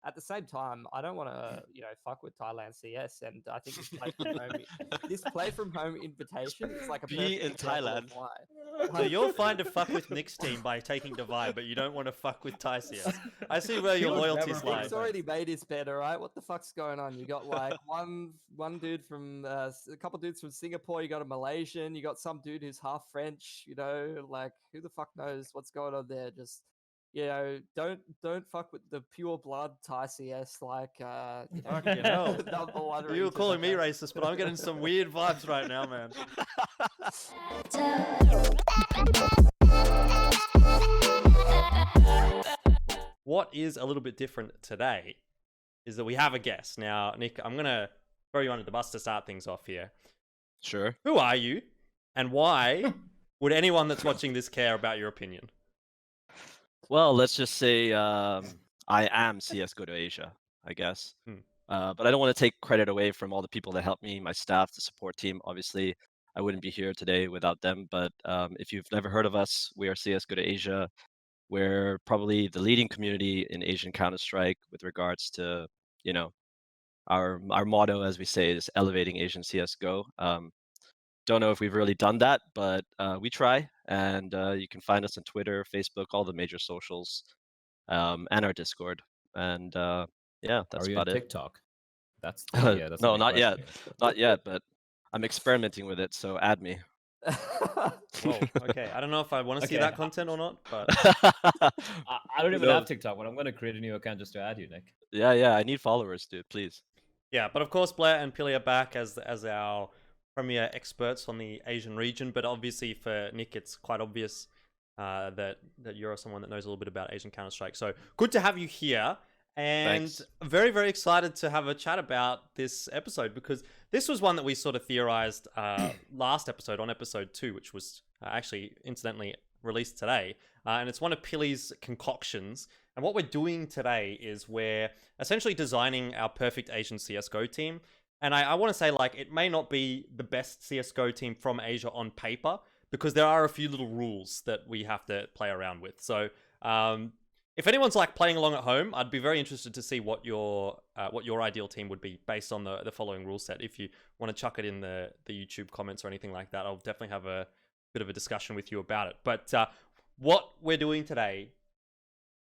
at the same time, I don't want to, fuck with Thailand CS, and I think this play from home invitation is like a Be perfect in example of Thailand. why. So you're fine to fuck with Nick's team by taking Davai, but you don't want to fuck with Thai CS. I see where your loyalties lie. Nick's already made his bed, all right? What the fuck's going on? You got like one dude from a couple dudes from Singapore. You got a Malaysian. You got some dude who's half French. Like who the fuck knows what's going on there? Just don't fuck with the pure blood Thai CS. Like Fucking hell. number one. You were calling me racist, but I'm getting some weird vibes right now, man. What is a little bit different today is that we have a guest. Now, Nick, I'm going to throw you under the bus to start things off here. Sure. Who are you? And why would anyone that's watching this care about your opinion? Well, let's just say I am CSGO to Asia, I guess. But I don't want to take credit away from all the people that helped me, my staff, the support team. Obviously, I wouldn't be here today without them. But if you've never heard of us, we are CSGO to Asia. We're probably the leading community in Asian Counter-Strike with regards to, our motto, as we say, is elevating Asian CSGO. Don't know if we've really done that, but we try. And you can find us on Twitter, Facebook, all the major socials, and our Discord. And that's about it. TikTok? That's no, not yet, not yet. But I'm experimenting with it, so add me. Oh, okay. I don't know if I want to see that content or not, but I don't even have TikTok, but I'm going to create a new account just to add you, Nick. Yeah, I need followers, dude, please. Yeah, but of course, Bleh and Pili are back as our premier experts on the Asian region. But obviously, for Nick, it's quite obvious that you're someone that knows a little bit about Asian Counter-Strike. So good to have you here. And Thanks. very, very excited to have a chat about this episode, because this was one that we sort of theorized last episode, on episode 2, which was actually incidentally released today. And it's one of Pili's concoctions. And what we're doing today is we're essentially designing our perfect Asian CSGO team. And I want to say, like, it may not be the best CSGO team from Asia on paper, because there are a few little rules that we have to play around with. So, if anyone's like playing along at home, I'd be very interested to see what your ideal team would be based on the following rule set. If you want to chuck it in the YouTube comments or anything like that, I'll definitely have a bit of a discussion with you about it. But what we're doing today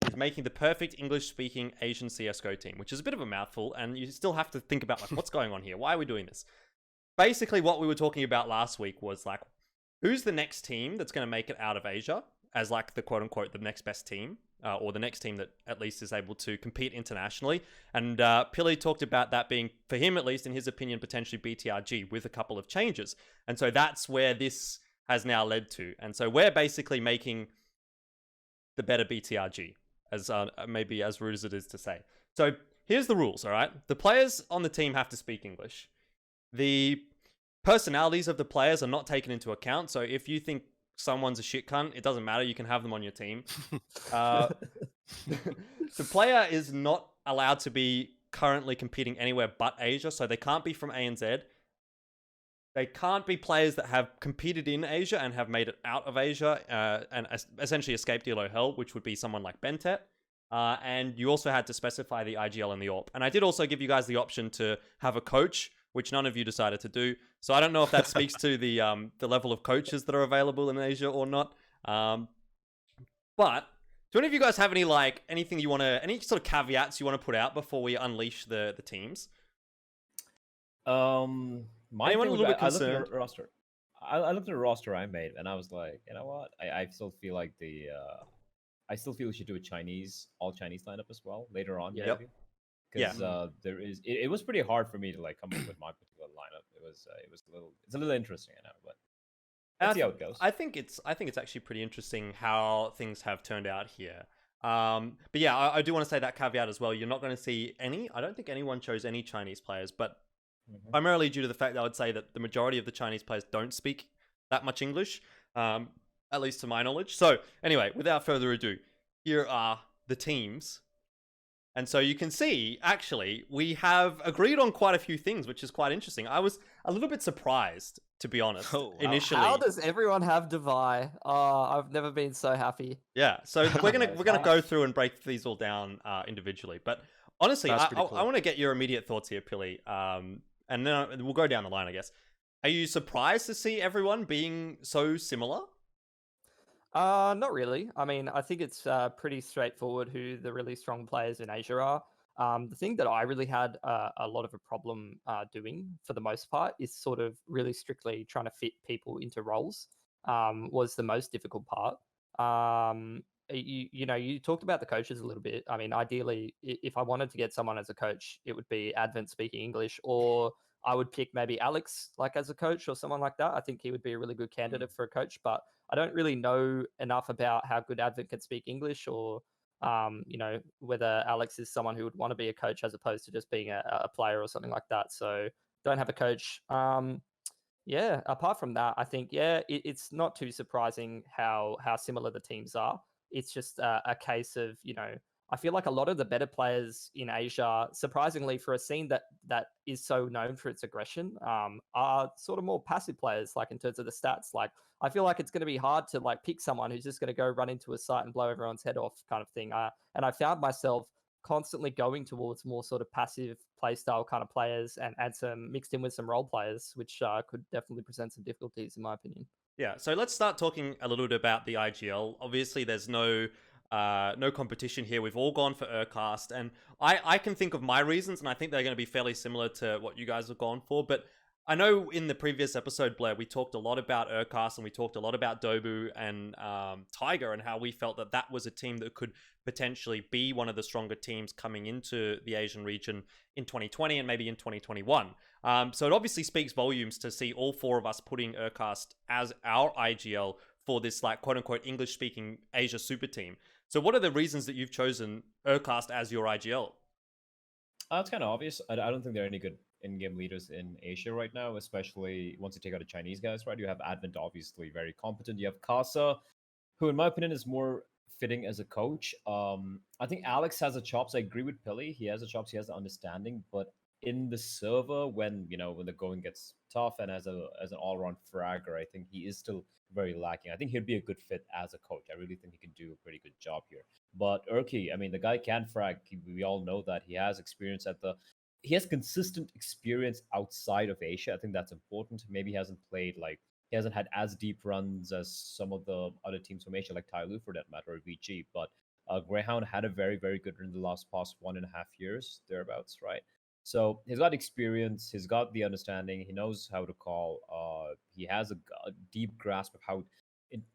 is making the perfect English-speaking Asian CSGO team, which is a bit of a mouthful, and you still have to think about like what's going on here. Why are we doing this? Basically, what we were talking about last week was like, who's the next team that's going to make it out of Asia as like the quote-unquote the next best team? Or the next team that at least is able to compete internationally. And Pili talked about that being, for him at least, in his opinion, potentially BTRG with a couple of changes. And so that's where this has now led to. And so we're basically making the better BTRG, as maybe as rude as it is to say. So here's the rules, all right? The players on the team have to speak English. The personalities of the players are not taken into account. So if you think someone's a shit cunt, it doesn't matter, you can have them on your team. The player is not allowed to be currently competing anywhere but Asia, so they can't be from ANZ. They can't be players that have competed in Asia and have made it out of Asia and essentially escaped yellow hell, which would be someone like Bntet. And you also had to specify the IGL and the AWP. And I did also give you guys the option to have a coach, which none of you decided to do. So I don't know if that speaks to the level of coaches that are available in Asia or not. But do any of you guys have anything you want to, any sort of caveats you want to put out before we unleash the teams? Anyone a little bit concerned? I looked at the roster. I looked at the roster I made, and I was like, you know what? I still feel like I still feel we should do a all Chinese lineup as well later on. Yep. Maybe. Because there is, it was pretty hard for me to like come up with my particular lineup. It's a little interesting, I know, but let's see how it goes. I think it's actually pretty interesting how things have turned out here. But yeah, I do want to say that caveat as well. You're not going to see I don't think anyone chose any Chinese players, but primarily due to the fact that I would say that the majority of the Chinese players don't speak that much English, at least to my knowledge. So anyway, without further ado, here are the teams. And so you can see, actually, we have agreed on quite a few things, which is quite interesting. I was a little bit surprised, to be honest, initially. How does everyone have Davai? Oh, I've never been so happy. Yeah, so we're gonna go through and break these all down individually. But Honestly, That's I pretty cool. want to get your immediate thoughts here, Pili. And then we'll go down the line, I guess. Are you surprised to see everyone being so similar? Not really. I mean, I think it's pretty straightforward who the really strong players in Asia are. The thing that I really had a lot of a problem doing for the most part is sort of really strictly trying to fit people into roles. Was the most difficult part. You know, you talked about the coaches a little bit. I mean, ideally, if I wanted to get someone as a coach, it would be Advent speaking English, or I would pick maybe Alex like as a coach or someone like that. I think he would be a really good candidate for a coach, but I don't really know enough about how good Advent can speak English, or you know, whether Alex is someone who would want to be a coach as opposed to just being a player or something like that. So don't have a coach. Yeah, apart from that, I think it's not too surprising how similar the teams are. It's just a case of, you know, I feel like a lot of the better players in Asia, surprisingly for a scene that is so known for its aggression, are sort of more passive players. Like in terms of the stats, like I feel like it's going to be hard to like pick someone who's just going to go run into a site and blow everyone's head off, kind of thing. And I found myself constantly going towards more sort of passive playstyle kind of players, and some mixed in with some role players, which could definitely present some difficulties in my opinion. Yeah, so let's start talking a little bit about the IGL. Obviously, there's no competition here. We've all gone for Erkast, and I can think of my reasons, and I think they're going to be fairly similar to what you guys have gone for. But I know in the previous episode, Bleh, we talked a lot about Erkast, and we talked a lot about Dobu and Tiger, and how we felt that that was a team that could potentially be one of the stronger teams coming into the Asian region in 2020 and maybe in 2021. So it obviously speaks volumes to see all four of us putting Erkast as our IGL for this, like, quote-unquote English-speaking Asia super team. So what are the reasons that you've chosen Erkast as your IGL? It's kind of obvious. I don't think there are any good in-game leaders in Asia right now, especially once you take out the Chinese guys, right? You have Advent, obviously, very competent. You have Kaze, who, in my opinion, is more fitting as a coach. I think Alex has the chops. I agree with Pili. He has the chops. He has the understanding. But in the server, when the going gets tough, and as an all-around fragger, I think he is still very lacking. I think he'd be a good fit as a coach. I really think he can do a pretty good job here. But Erky, I mean, the guy can frag. We all know that he has experience he has consistent experience outside of Asia. I think that's important. Maybe he hasn't played he hasn't had as deep runs as some of the other teams from Asia, like Tyloo for that matter, or VG. But Greyhound had a very, very good run in the past 1.5 years, thereabouts, right? So he's got experience, he's got the understanding, he knows how to call. He has a deep grasp of how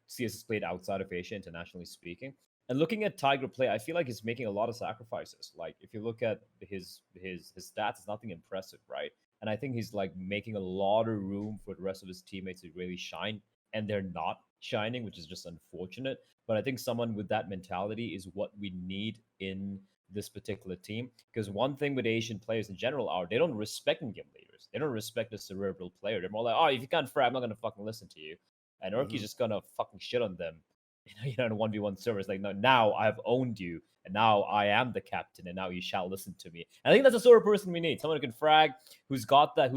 CS is played outside of Asia, internationally speaking. And looking at Tiger play, I feel like he's making a lot of sacrifices. Like if you look at his stats, it's nothing impressive, right? And I think he's like making a lot of room for the rest of his teammates to really shine, and they're not shining, which is just unfortunate. But I think someone with that mentality is what we need in this particular team. Because one thing with Asian players in general are they don't respect in-game leaders. They don't respect a cerebral player. They're more like, oh, if you can't frag, I'm not gonna fucking listen to you. And Erky's just gonna fucking shit on them. In a 1v1 server. It's like, no, now I have owned you, and now I am the captain, and now you shall listen to me. And I think that's the sort of person we need. Someone who can frag, who's got the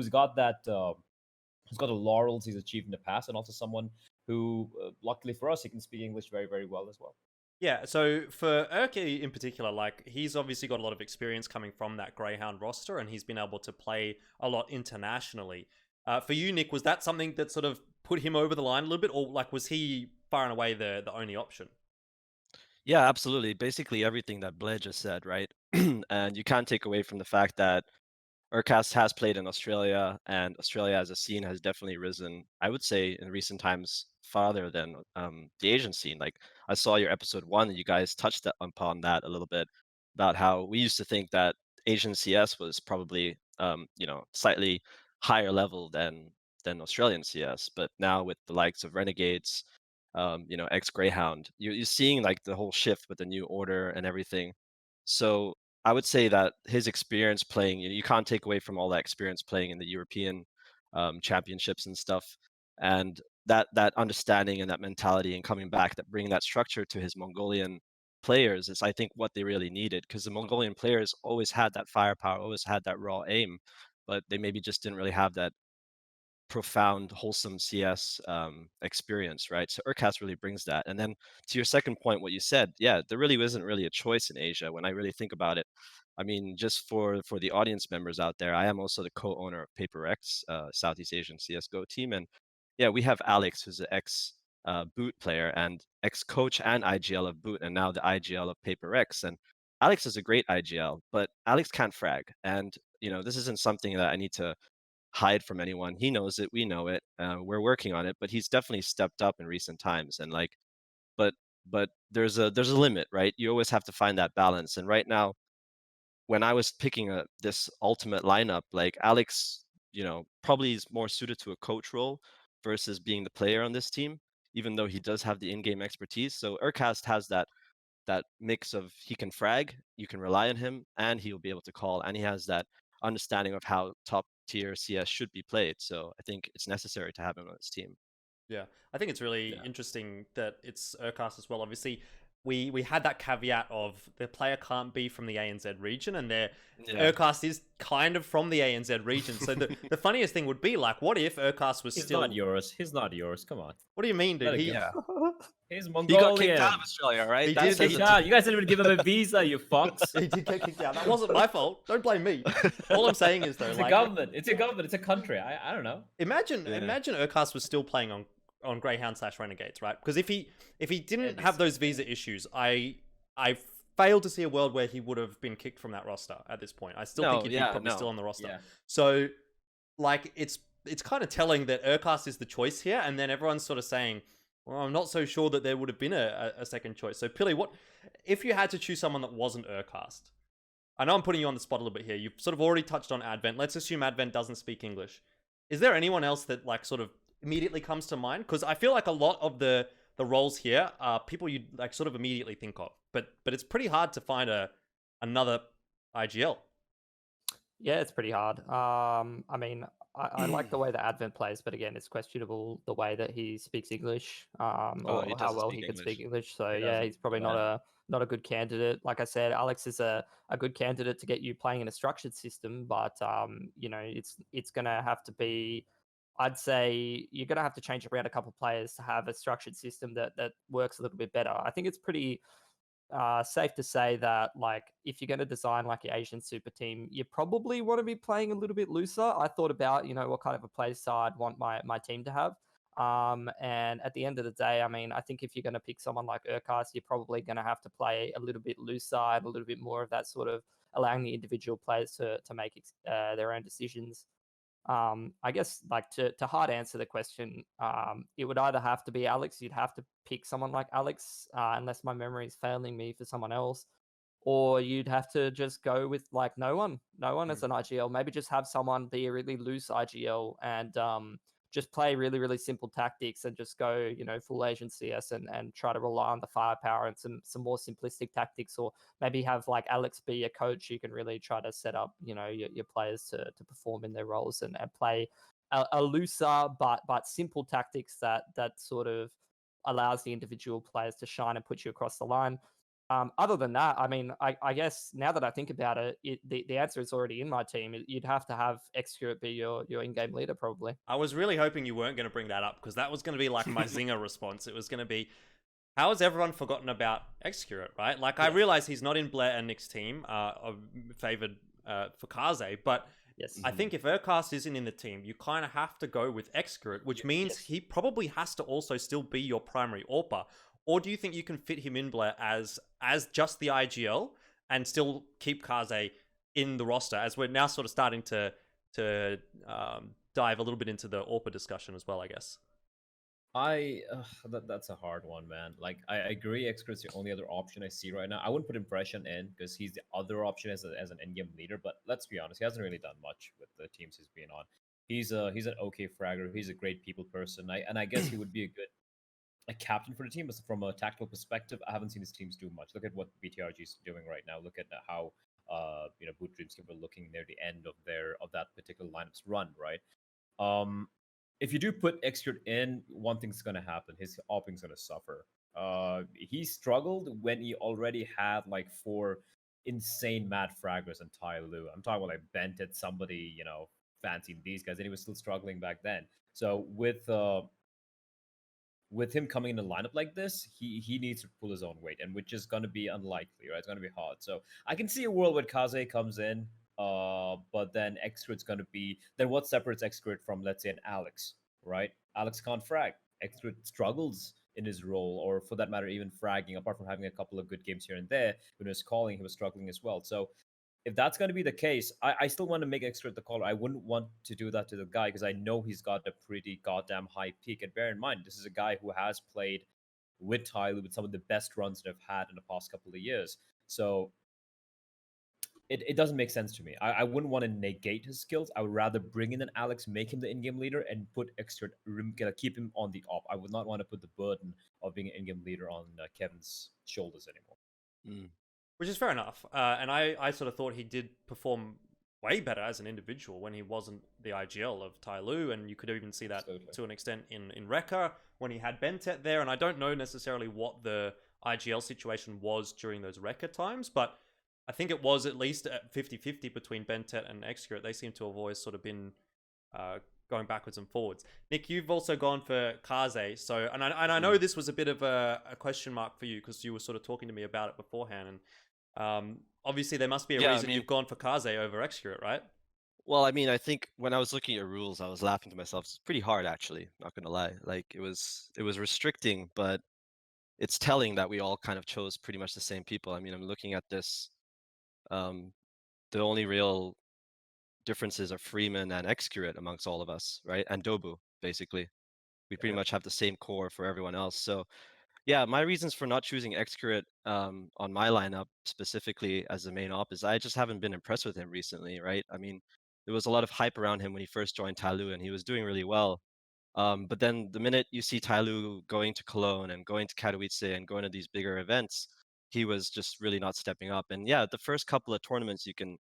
laurels he's achieved in the past, and also someone who, luckily for us, he can speak English very, very well as well. Yeah, so for Erky in particular, like, he's obviously got a lot of experience coming from that Greyhound roster, and he's been able to play a lot internationally. For you, Nick, was that something that sort of put him over the line a little bit, or like was he far and away the only option? Yeah, absolutely. Basically everything that Bleh just said, right? And you can't take away from the fact that Erkast has played in Australia, and Australia as a scene has definitely risen, I would say, in recent times farther than the Asian scene. Like I saw your episode 1, and you guys touched upon that a little bit about how we used to think that Asian CS was probably slightly higher level than Australian CS, but now with the likes of Renegades, ex Greyhound, you're seeing like the whole shift with the new order and everything. So I would say that his experience playing, you can't take away from all that experience playing in the European championships and stuff, and that understanding and that mentality and coming back, that bringing that structure to his Mongolian players is, I think, what they really needed, because the Mongolian players always had that firepower, always had that raw aim, but they maybe just didn't really have that profound, wholesome CS experience, right? So Erkast really brings that. And then to your second point, what you said, yeah, there really isn't really a choice in Asia when I really think about it. I mean, just for the audience members out there, I am also the co-owner of PaperX, Southeast Asian CSGO team, and yeah, we have Alex, who's an ex Boot player and ex-coach and IGL of Boot, and now the IGL of PaperX. And Alex is a great IGL, but Alex can't frag, and this isn't something that I need to hide from anyone. He knows it, we know it, we're working on it, but he's definitely stepped up in recent times. And like, but there's a limit, right? You always have to find that balance. And right now, when I was picking this ultimate lineup, like Alex, probably is more suited to a coach role versus being the player on this team, even though he does have the in-game expertise. So Erkast has that mix of he can frag, you can rely on him, and he'll be able to call, and he has that understanding of how top tier CS should be played. So I think it's necessary to have him on this team. Yeah, I think it's really interesting that it's Erkast as well. Obviously, we had that caveat of the player can't be from the ANZ region, and Erkast is kind of from the ANZ region. So the funniest thing would be, like, what if Erkast was still... He's not yours. Come on. What do you mean, dude? He's He Mongolian. got kicked out of Australia, right? He That's did. Kicked out. You guys didn't even give him a visa, you fucks. He did get kicked out. That wasn't my fault. Don't blame me. All I'm saying is, though, It's like... a government. It's a government. It's a country. I don't know. Imagine Erkast was still playing on Greyhound/Renegades, right? Because if he didn't have those visa issues, I fail to see a world where he would have been kicked from that roster at this point. I still think he'd be probably still on the roster. Yeah. So, like, it's kind of telling that Erkast is the choice here, and then everyone's sort of saying, well, I'm not so sure that there would have been a second choice. So, Pili, what if you had to choose someone that wasn't Erkast? I know I'm putting you on the spot a little bit here. You've sort of already touched on Advent. Let's assume Advent doesn't speak English. Is there anyone else that, like, sort of immediately comes to mind? Because I feel like a lot of the roles here are people you like sort of immediately think of, but it's pretty hard to find another IGL. Yeah, it's pretty hard. I mean, I like the way that Advent plays, but again, it's questionable the way that he speaks English, or how well he can speak English. So yeah, he's probably not a good candidate. Like I said, Alex is a good candidate to get you playing in a structured system, but it's gonna have to be. I'd say you're going to have to change around a couple of players to have a structured system that works a little bit better. I think it's pretty safe to say that, like, if you're going to design like your Asian super team, you probably want to be playing a little bit looser. I thought about, what kind of a play style I'd want my team to have. And at the end of the day, I mean, I think if you're going to pick someone like Erkast, you're probably going to have to play a little bit looser and a little bit more of that sort of allowing the individual players to make their own decisions. I guess, like, to hard answer the question, it would either have to be Alex. You'd have to pick someone like Alex, unless my memory is failing me for someone else, or you'd have to just go with like no one as an IGL. Maybe just have someone be a really loose IGL and just play really, really simple tactics and just go, full Asian CS and try to rely on the firepower and some more simplistic tactics, or maybe have like Alex be a coach. You can really try to set up, your players to perform in their roles and play a looser but simple tactics that sort of allows the individual players to shine and put you across the line. Other than that, I mean, I guess now that I think about it, the answer is already in my team. You'd have to have Xccurate be your in-game leader, probably. I was really hoping you weren't going to bring that up, because that was going to be like my zinger response. It was going to be, how has everyone forgotten about Xccurate, right? Like, I realize he's not in Bleh and Nick's team, favored for Kaze, but yes. I think if Erkast isn't in the team, you kind of have to go with Xccurate, which means he probably has to also still be your primary AWPer. Or do you think you can fit him in, Bleh, as just the IGL and still keep Kaze in the roster, as we're now sort of starting to dive a little bit into the AWPer discussion as well, I guess? That's a hard one, man. Like, I agree, Xccurate's the only other option I see right now. I wouldn't put Impression in because he's the other option as an in-game leader, but let's be honest, he hasn't really done much with the teams he's been on. He's an okay fragger. He's a great people person. I guess he would be a captain for the team, but from a tactical perspective, I haven't seen his teams do much. Look at what BTRG is doing right now. Look at how Boot Dreams were looking near the end of that particular lineup's run, right? If you do put Xccurate in, one thing's gonna happen: his opping's gonna suffer. He struggled when he already had like 4 insane mad fraggers in Tai Lu. I'm talking about like Bntet, somebody, fancying these guys, and he was still struggling back then. So with him coming in a lineup like this, he needs to pull his own weight, and which is going to be unlikely, right? It's going to be hard. So I can see a world where Kaze comes in, but then Xccurate's going to be, then what separates Xccurate from, let's say, an Alex, right? Alex can't frag. Xccurate struggles in his role, or for that matter, even fragging. Apart from having a couple of good games here and there, when he was calling, he was struggling as well. So if that's going to be the case, I still want to make Xccurate the caller. I wouldn't want to do that to the guy because I know he's got a pretty goddamn high peak. And bear in mind, this is a guy who has played with Tyler with some of the best runs that I've had in the past couple of years. So it doesn't make sense to me. I wouldn't want to negate his skills. I would rather bring in an Alex, make him the in-game leader, and put Xccurate, keep him on the op. I would not want to put the burden of being an in-game leader on Kevin's shoulders anymore. Which is fair enough. And I sort of thought he did perform way better as an individual when he wasn't the IGL of Tai Lu, and you could even see that Absolutely. To an extent in Rekka when he had Bntet there. And I don't know necessarily what the IGL situation was during those Rekka times, but I think it was at least at 50-50 between Bntet and Xccurate. They seem to have always sort of been going backwards and forwards. Nick, you've also gone for Kaze. So, and I know this was a bit of a question mark for you because you were sort of talking to me about it beforehand. And obviously there must be a reason you've gone for Kaze over Xccurate, right? Well, I mean, I think when I was looking at rules, I was laughing to myself. It's pretty hard, actually. Not gonna lie. Like it was restricting, but it's telling that we all kind of chose pretty much the same people. I mean, I'm looking at this. The only real differences are Freeman and Xccurate amongst all of us, right? And Dobu, basically. We pretty much have the same core for everyone else. So yeah, my reasons for not choosing Xccurate on my lineup specifically as the main op is I just haven't been impressed with him recently, right? I mean, there was a lot of hype around him when he first joined Tai Lu, and he was doing really well. But then the minute you see Tai Lu going to Cologne and going to Katowice and going to these bigger events, he was just really not stepping up. And yeah, the first couple of tournaments you can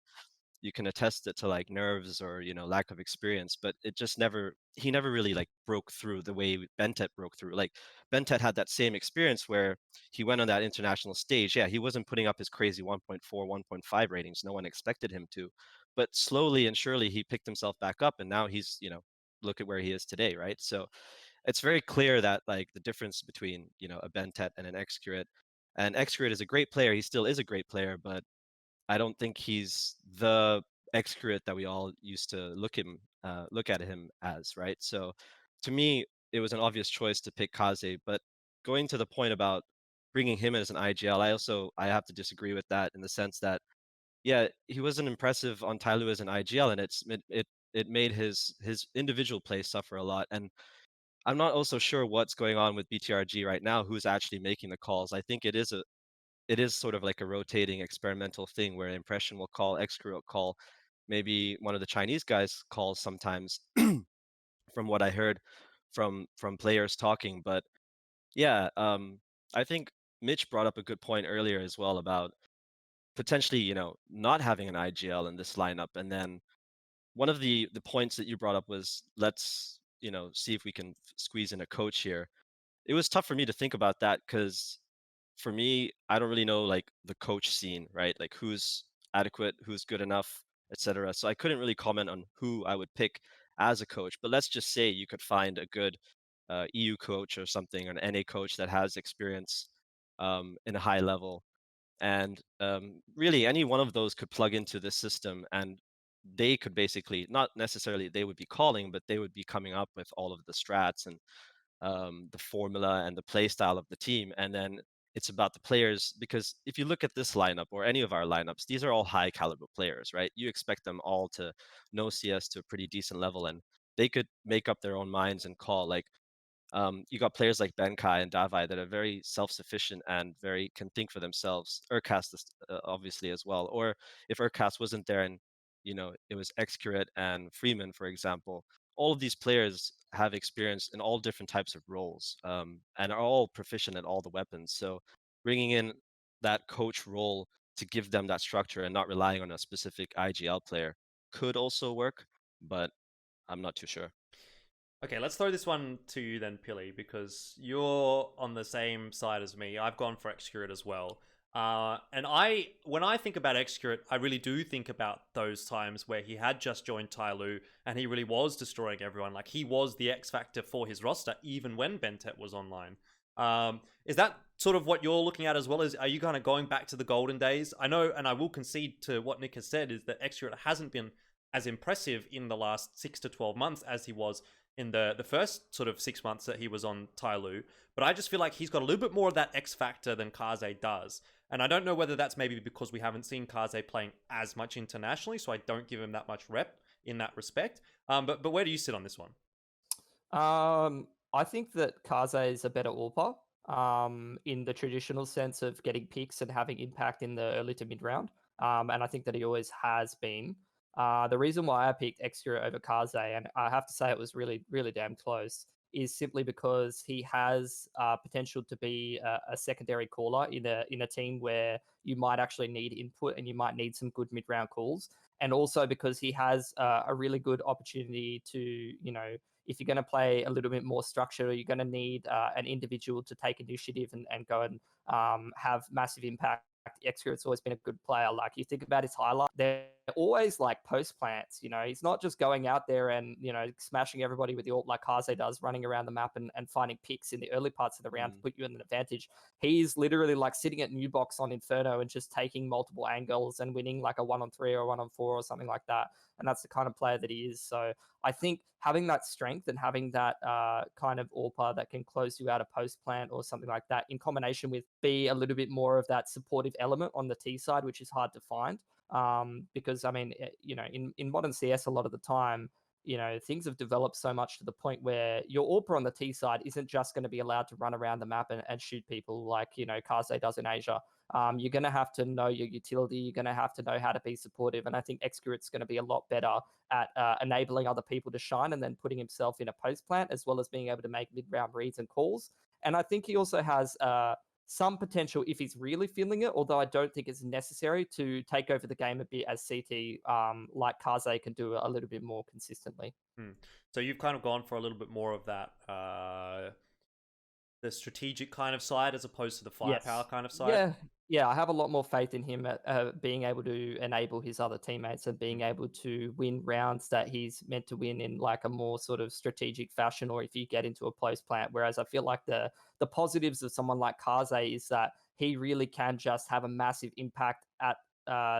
attest it to like nerves or lack of experience, but he never really like broke through the way Bntet broke through. Like Bntet had that same experience where he went on that international stage. Yeah, he wasn't putting up his crazy 1.4 1.5 ratings, no one expected him to, but slowly and surely he picked himself back up, and now he's look at where he is today, right? So it's very clear that like the difference between a Bntet and an Xccurate, and Xccurate is a great player, he still is a great player, but I don't think he's the Xccurate that we all used to look at him as, right? So to me, it was an obvious choice to pick Kaze. But going to the point about bringing him as an IGL, I have to disagree with that in the sense that, yeah, he wasn't impressive on Tai Lu as an IGL, and it made his individual play suffer a lot. And I'm not also sure what's going on with BTRG right now, who's actually making the calls. I think it is sort of like a rotating experimental thing where Impression will call, Xccurate will call, maybe one of the Chinese guys calls sometimes, from what I heard from players talking. But yeah, I think Mitch brought up a good point earlier as well about potentially, not having an IGL in this lineup. And then one of the points that you brought up was, let's, see if we can squeeze in a coach here. It was tough for me to think about that because for me, I don't really know like the coach scene, right? Like who's adequate, who's good enough, etc. So I couldn't really comment on who I would pick as a coach. But let's just say you could find a good EU coach or something, or an NA coach that has experience in a high level, and really any one of those could plug into this system, and they could basically, not necessarily they would be calling, but they would be coming up with all of the strats and the formula and the play style of the team. And then it's about the players, because if you look at this lineup or any of our lineups, these are all high caliber players, right? You expect them all to know CS to a pretty decent level, and they could make up their own minds and call. Like you got players like Benkai and Davai that are very self-sufficient and very can think for themselves. Erkast obviously as well. Or if Erkast wasn't there and it was Xccurate and Freeman, for example, all of these players have experience in all different types of roles and are all proficient at all the weapons. So bringing in that coach role to give them that structure and not relying on a specific IGL player could also work, but I'm not too sure. Okay, let's throw this one to you then, Pili, because you're on the same side as me. I've gone for Xccurate as well. And when I think about Xccurate, I really do think about those times where he had just joined Tyloo and he really was destroying everyone. Like, he was the X factor for his roster, even when Bntet was online. Is that sort of what you're looking at as well? Are you kind of going back to the golden days? I know, and I will concede to what Nick has said, is that Xccurate hasn't been as impressive in the last 6 to 12 months as he was in the first sort of 6 months that he was on Tyloo. But I just feel like he's got a little bit more of that X factor than Kaze does. And I don't know whether that's maybe because we haven't seen Kaze playing as much internationally, so I don't give him that much rep in that respect. But where do you sit on this one? I think that Kaze is a better AWPer in the traditional sense of getting picks and having impact in the early to mid round. And I think that he always has been. The reason why I picked Xccurate over Kaze, and I have to say it was really, really damn close, is simply because he has potential to be a secondary caller in a team where you might actually need input and you might need some good mid round calls, and also because he has a really good opportunity to, you know, if you're going to play a little bit more structure, you're going to need an individual to take initiative and go and have massive impact. Xccurate's always been a good player. Like, you think about his highlights, they're always like post plants. You know, he's not just going out there and, you know, smashing everybody with the ult like Kaze does, running around the map and finding picks in the early parts of the round to put you in an advantage. He's literally like sitting at new box on Inferno and just taking multiple angles and winning like a 1-on-3 or a 1-on-4 or something like that. And that's the kind of player that he is. So I think having that strength and having that kind of AWPer that can close you out a post plant or something like that, in combination with be a little bit more of that supportive element on the T side, which is hard to find. Because, I mean, you know, in modern CS, a lot of the time, you know, things have developed so much to the point where your AWPer on the T side isn't just going to be allowed to run around the map and shoot people like, you know, Kaze does in Asia. You're going to have to know your utility. You're going to have to know how to be supportive. And I think Xccurate's going to be a lot better at enabling other people to shine and then putting himself in a post plant, as well as being able to make mid-round reads and calls. And I think he also has some potential, if he's really feeling it, although I don't think it's necessary, to take over the game a bit as CT, like Kaze can do a little bit more consistently. So you've kind of gone for a little bit more of that the strategic kind of side as opposed to the firepower kind of side. Yeah, I have a lot more faith in him at being able to enable his other teammates and being able to win rounds that he's meant to win in like a more sort of strategic fashion, or if you get into a post plant. Whereas I feel like the positives of someone like Kaze is that he really can just have a massive impact at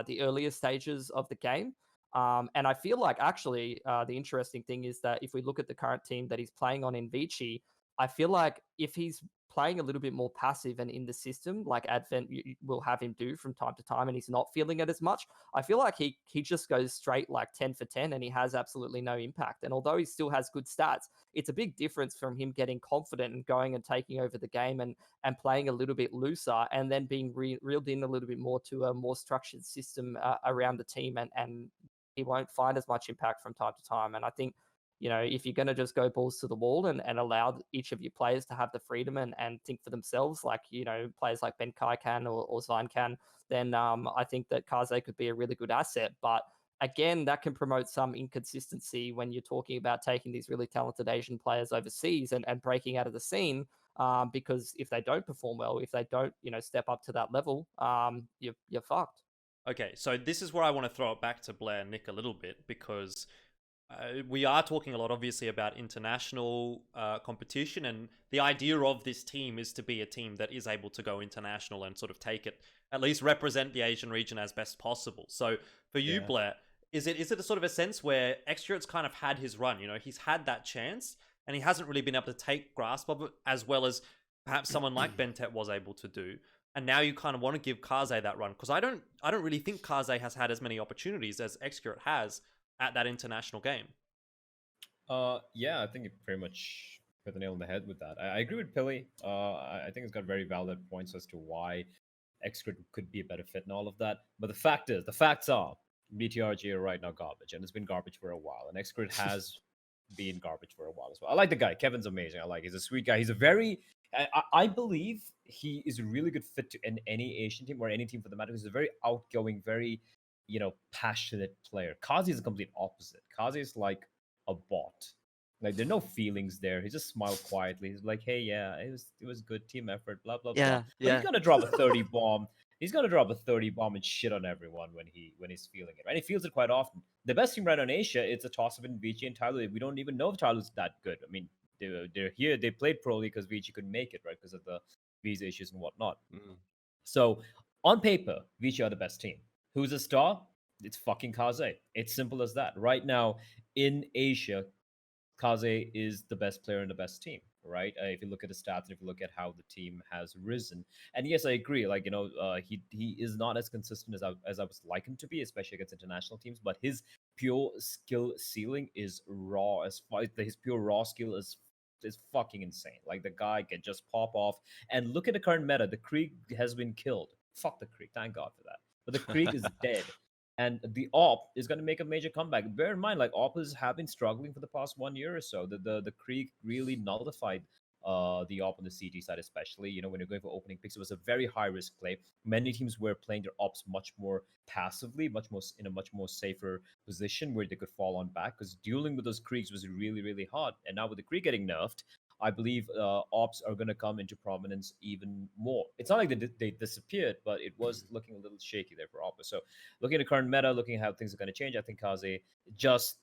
the earlier stages of the game. And I feel like actually the interesting thing is that if we look at the current team that he's playing on in Vici, I feel like if he's playing a little bit more passive and in the system, like Advent will have him do from time to time, and he's not feeling it as much, I feel like he just goes straight like 10 for 10 and he has absolutely no impact. And although he still has good stats, it's a big difference from him getting confident and going and taking over the game and playing a little bit looser and then being reeled in a little bit more to a more structured system around the team, and he won't find as much impact from time to time. And I think, you know, if you're going to just go balls to the wall and allow each of your players to have the freedom and think for themselves, like, you know, players like Benkai can or Xign can, then I think that Kaze could be a really good asset. But again, that can promote some inconsistency when you're talking about taking these really talented Asian players overseas and breaking out of the scene. Because if they don't perform well, if they don't, you know, step up to that level, you're fucked. Okay, so this is where I want to throw it back to Bleh and Nick a little bit, because we are talking a lot, obviously, about international competition, and the idea of this team is to be a team that is able to go international and sort of take it, at least represent the Asian region as best possible. So for you, Bleh, is it a sort of a sense where Xccurate's kind of had his run? You know, he's had that chance, and he hasn't really been able to take grasp of it as well as perhaps someone like Bntet was able to do. And now you kind of want to give Kaze that run, because I don't really think Kaze has had as many opportunities as Xccurate has at that international game. Yeah, I think you pretty much hit the nail on the head with that. I agree with Pili. I think it's got very valid points as to why Xccurate could be a better fit and all of that. But the facts are, BTRG are right now garbage, and it's been garbage for a while. And Xccurate has been garbage for a while as well. I like the guy. Kevin's amazing. He's a sweet guy. He's a very, I believe he is a really good fit to any Asian team or any team for the matter. He's a very outgoing, very, you know, passionate player. Kaze is the complete opposite. Kaze is like a bot. Like, there are no feelings there. He just smiled quietly. He's like, hey, yeah, it was good team effort, blah, blah, blah. But he's gonna drop a 30 bomb. he's gonna drop a 30 bomb and shit on everyone when he's feeling it. Right, he feels it quite often. The best team right now in Asia, it's a toss up in Vici and Tyler. We don't even know if Tyler's that good. I mean, they're here. They played pro because Vici couldn't make it, right, because of the visa issues and whatnot. So on paper, Vici are the best team. Who's a star? It's fucking Kaze. It's simple as that. Right now in Asia, Kaze is the best player and the best team, right? If you look at the stats, and if you look at how the team has risen, and yes, I agree. Like he is not as consistent as I was like him to be, especially against international teams. But his pure skill ceiling is raw as far. His pure raw skill is fucking insane. Like the guy can just pop off. And look at the current meta. The Krieg has been killed. Fuck the Krieg. Thank God for that. But the Krieg is dead. And the AWP is going to make a major comeback. Bear in mind, like AWPs have been struggling for the past 1 year or so. The Krieg really nullified the AWP on the CT side, especially. You know, when you're going for opening picks, it was a very high risk play. Many teams were playing their AWPs much more passively, much more in a much more safer position where they could fall on back, because dealing with those Kriegs was really, really hard. And now with the Krieg getting nerfed, I believe AWPs are going to come into prominence even more. It's not like they disappeared, but it was looking a little shaky there for AWPs. So looking at the current meta, looking at how things are going to change, I think Kaze just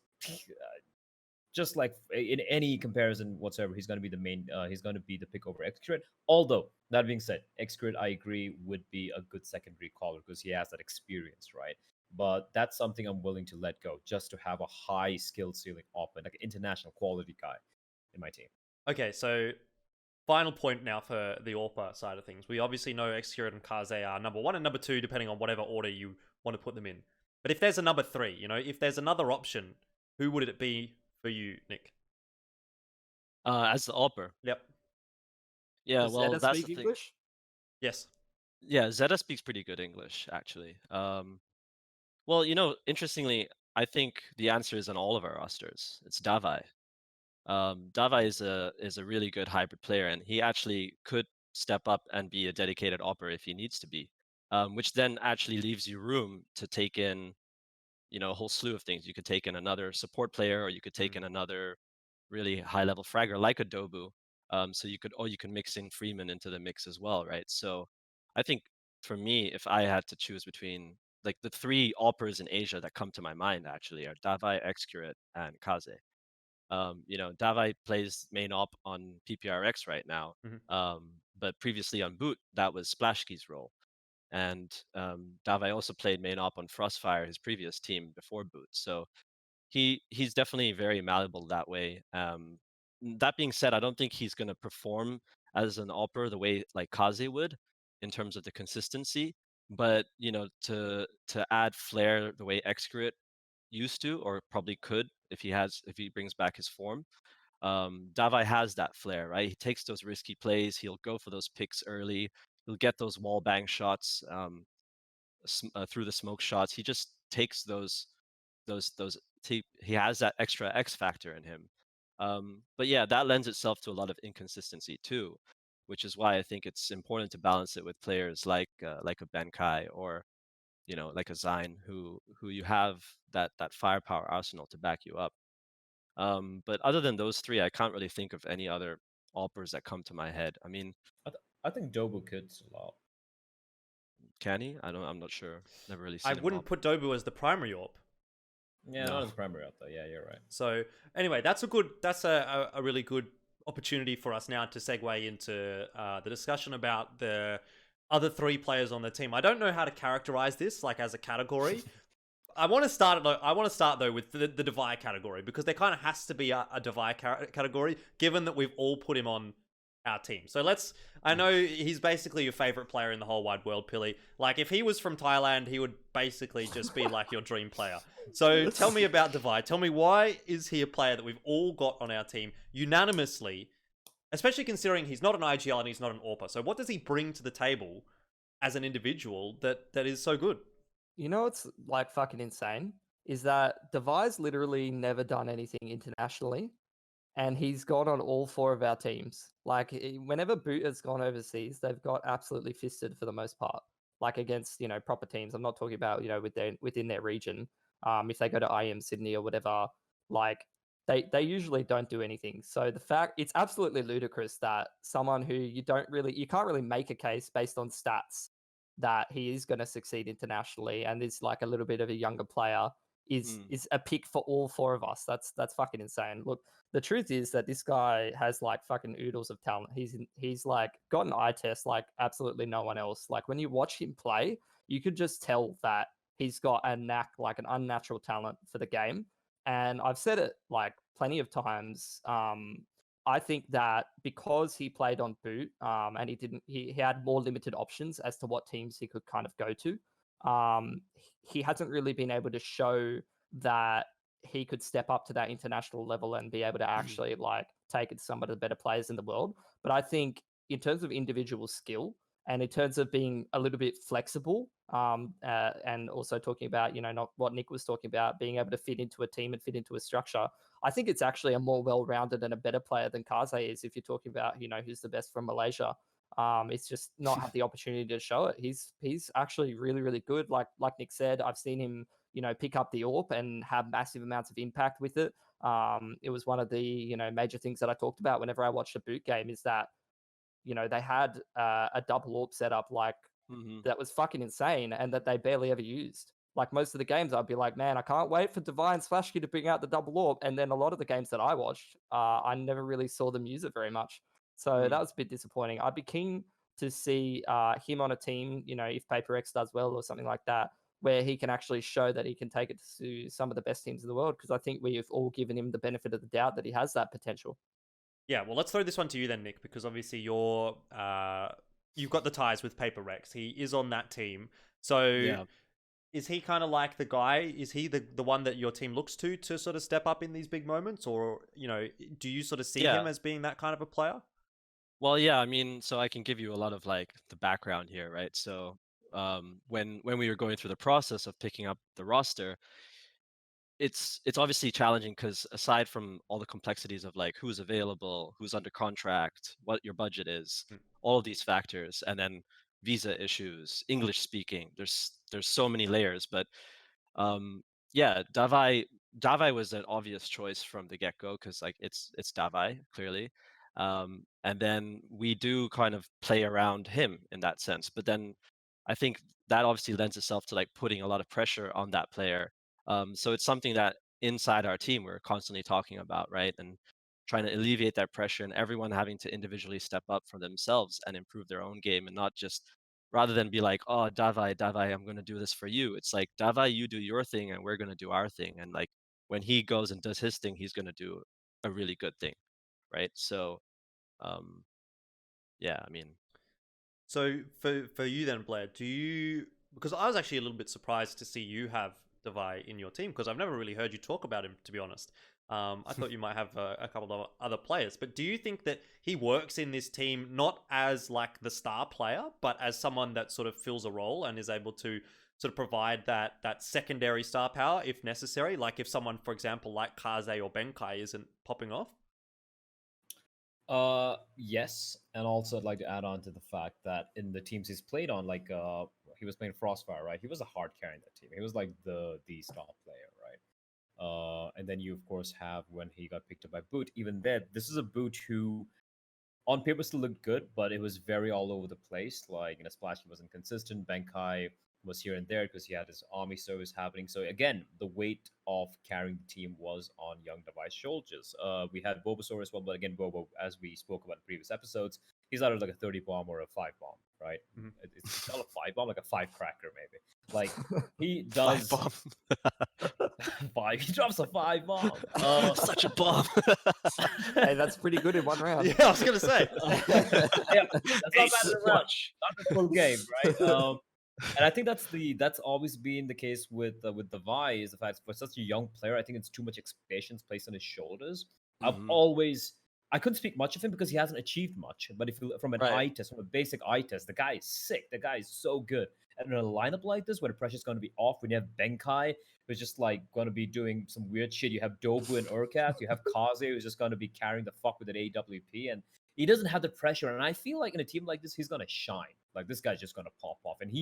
like in any comparison whatsoever, he's going to be the main. He's going to be the pick over Xccurate. Although that being said, Xccurate, I agree, would be a good secondary caller because he has that experience, right? But that's something I'm willing to let go just to have a high skill ceiling op and like an international quality guy in my team. Okay, so final point now for the AWPer side of things. We obviously know Xccurate and Kaze are number 1 and number 2, depending on whatever order you want to put them in. But if there's a number 3, you know, if there's another option, who would it be for you, Nick? As the AWPer. Yep. Yeah, Does well, Zeta that's speak the thing. English? Yes. Yeah, Zeta speaks pretty good English, actually. Well, you know, interestingly, I think the answer is on all of our rosters. It's Davai. Davai is a really good hybrid player, and he actually could step up and be a dedicated AWPer if he needs to be, which then actually leaves you room to take in, you know, a whole slew of things. You could take in another support player, or you could take in another really high level fragger like a Dobu. So you can mix in Freeman into the mix as well, right? So I think for me, if I had to choose between like the 3 AWPers in Asia that come to my mind actually are Davai, Xccurate, and Kaze. You know, Davai plays main op on PPRX right now, but previously on Boot, that was Splashkey's role. And Davai also played main op on Frostfire, his previous team before Boot. So he's definitely very malleable that way. That being said, I don't think he's going to perform as an AWPer the way like Kaze would in terms of the consistency. But you know, to add flair the way Xccurate used to, or probably could if he brings back his form. Davai has that flair, right? He takes those risky plays. He'll go for those picks early. He'll get those wall bang shots through the smoke shots. He just takes those. He has that extra X factor in him. But yeah, that lends itself to a lot of inconsistency too, which is why I think it's important to balance it with players like a Benkai or, you know, like a Xign, who you have that firepower arsenal to back you up. But other than those 3, I can't really think of any other AWPers that come to my head. I mean, I think Dobu could a lot. Can he? I'm not sure. Never really seen I him wouldn't AWP. put Dobu as the primary AWP. Yeah, No. not as primary up though. Yeah, you're right. So anyway, that's a really good opportunity for us now to segue into the discussion about the other 3 players on the team. I don't know how to characterize this like as a category. I want to start though with the Davai category, because there kind of has to be a Davai category, given that we've all put him on our team. So I know he's basically your favorite player in the whole wide world, Pili. Like, if he was from Thailand, he would basically just be like your dream player. So tell me about Davai. Tell me, why is he a player that we've all got on our team unanimously, especially considering he's not an IGL and he's not an AWPer. So what does he bring to the table as an individual that is so good? You know what's like fucking insane is that Davai's literally never done anything internationally, and he's gone on all 4 of our teams. Like, whenever Boot has gone overseas, they've got absolutely fisted for the most part. Like, against, you know, proper teams. I'm not talking about, you know, within their region. If they go to IM Sydney or whatever, like, they usually don't do anything. So the fact, it's absolutely ludicrous that someone who you can't really make a case based on stats that he is going to succeed internationally and is like a little bit of a younger player is a pick for all four of us. That's fucking insane. Look, the truth is that this guy has like fucking oodles of talent. He's like got an eye test like absolutely no one else. Like when you watch him play, you could just tell that he's got a knack, like an unnatural talent for the game. And I've said it like plenty of times. I think that because he played on boot, and he had more limited options as to what teams he could kind of go to. He hasn't really been able to show that he could step up to that international level and be able to actually like take it to some of the better players in the world. But I think in terms of individual skill and in terms of being a little bit flexible, and also talking about, not what Nick was talking about, being able to fit into a team and fit into a structure, I think it's actually a more well-rounded and a better player than Kaze is. If you're talking about, who's the best from Malaysia, it's just not had the opportunity to show it. He's actually really, really good. Like Nick said, I've seen him, pick up the AWP and have massive amounts of impact with it. It was one of the, major things that I talked about whenever I watched a boot game is that, they had a double AWP setup like that was fucking insane and that they barely ever used. Like most of the games, I'd be like, man, I can't wait for Davai and Slashkey to bring out the double AWP. And then a lot of the games that I watched, I never really saw them use it very much. So that was a bit disappointing. I'd be keen to see him on a team, if Paper X does well or something like that, where he can actually show that he can take it to some of the best teams in the world. Because I think we've all given him the benefit of the doubt that he has that potential. Yeah, well, let's throw this one to you then, Nick, because obviously you've got the ties with Paper Rex. He is on that team. So is he kind of like the guy? Is he the one that your team looks to sort of step up in these big moments? Or, do you sort of see him as being that kind of a player? Well, yeah, I mean, so I can give you a lot of like the background here, right? So when we were going through the process of picking up the roster, it's obviously challenging because aside from all the complexities of like who's available, who's under contract, what your budget is, all of these factors, and then visa issues, English speaking, there's so many layers. But yeah, Davai was an obvious choice from the get-go because like it's Davai clearly. And then we do kind of play around him in that sense. But then I think that obviously lends itself to like putting a lot of pressure on that player. So it's something that inside our team we're constantly talking about, right? And trying to alleviate that pressure and everyone having to individually step up for themselves and improve their own game and not just rather than be like, oh, Davai, I'm going to do this for you. It's like, Davai, you do your thing and we're going to do our thing. And like when he goes and does his thing, he's going to do a really good thing, right? So yeah, I mean. So for you then, Bleh, because I was actually a little bit surprised to see you have Davai in your team because I've never really heard you talk about him, to be honest. I thought you might have a couple of other players, but do you think that he works in this team not as like the star player, but as someone that sort of fills a role and is able to sort of provide that secondary star power if necessary? Like if someone, for example, like Kaze or Benkai isn't popping off? Yes, and also I'd like to add on to the fact that in the teams he's played on, like he was playing Frostfire, right? He was a hard carry in that team. He was like the star player, right? And then you of course have when he got picked up by Boot. Even then, this is a Boot who, on paper, still looked good, but it was very all over the place. Like Splash wasn't consistent. Benkai was here and there because he had his army service happening. So again, the weight of carrying the team was on young Davai's shoulders. We had Bulbasaur as well, but again, Bobo, as we spoke about in previous episodes, he's either like a 30 bomb or a 5 bomb, right? It's not a 5 bomb, like a 5 cracker maybe. Like he does 5 bomb. 5. He drops a 5 bomb. Such a bomb. Hey, that's pretty good in one round. Yeah, I was gonna say. Yeah, that's not bad in a round. Not a full game, right? And I think that's always been the case with Davai is the fact for such a young player, I think it's too much expectations placed on his shoulders. I couldn't speak much of him because he hasn't achieved much. But if you from an eye test, from a basic eye test, the guy is sick. The guy is so good. And in a lineup like this, where the pressure's going to be off, when you have Benkai, who's just like going to be doing some weird shit. You have Dobu and Erkast. You have Kaze, who's just going to be carrying the fuck with an AWP, and he doesn't have the pressure. And I feel like in a team like this, he's going to shine. Like this guy's just going to pop off. And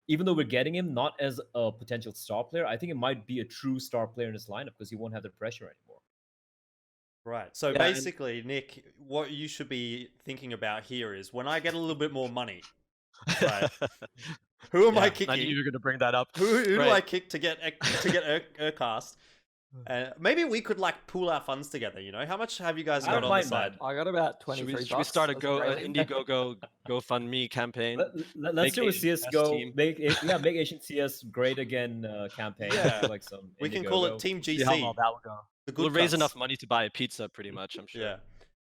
even though we're getting him not as a potential star player, I think it might be a true star player in his lineup because he won't have the pressure anymore. Right. So basically, Nick, what you should be thinking about here is when I get a little bit more money, right, Who am I I knew kicking? you were going to bring that up. Who do Right. I kick to get Erkast? Maybe we could like pool our funds together. You know, how much have you guys I got don't on the mind side? that. I got about Should 23 we, bucks. start a Australian. Indiegogo GoFundMe campaign? Let's Make do a Asian best CS:GO. team. Make Asian CS great again campaign. Yeah. Like some We can call it Indiegogo. Team See how well GC. that will go. The We'll good raise cuts. enough money to buy a pizza, pretty much. I'm sure. Yeah.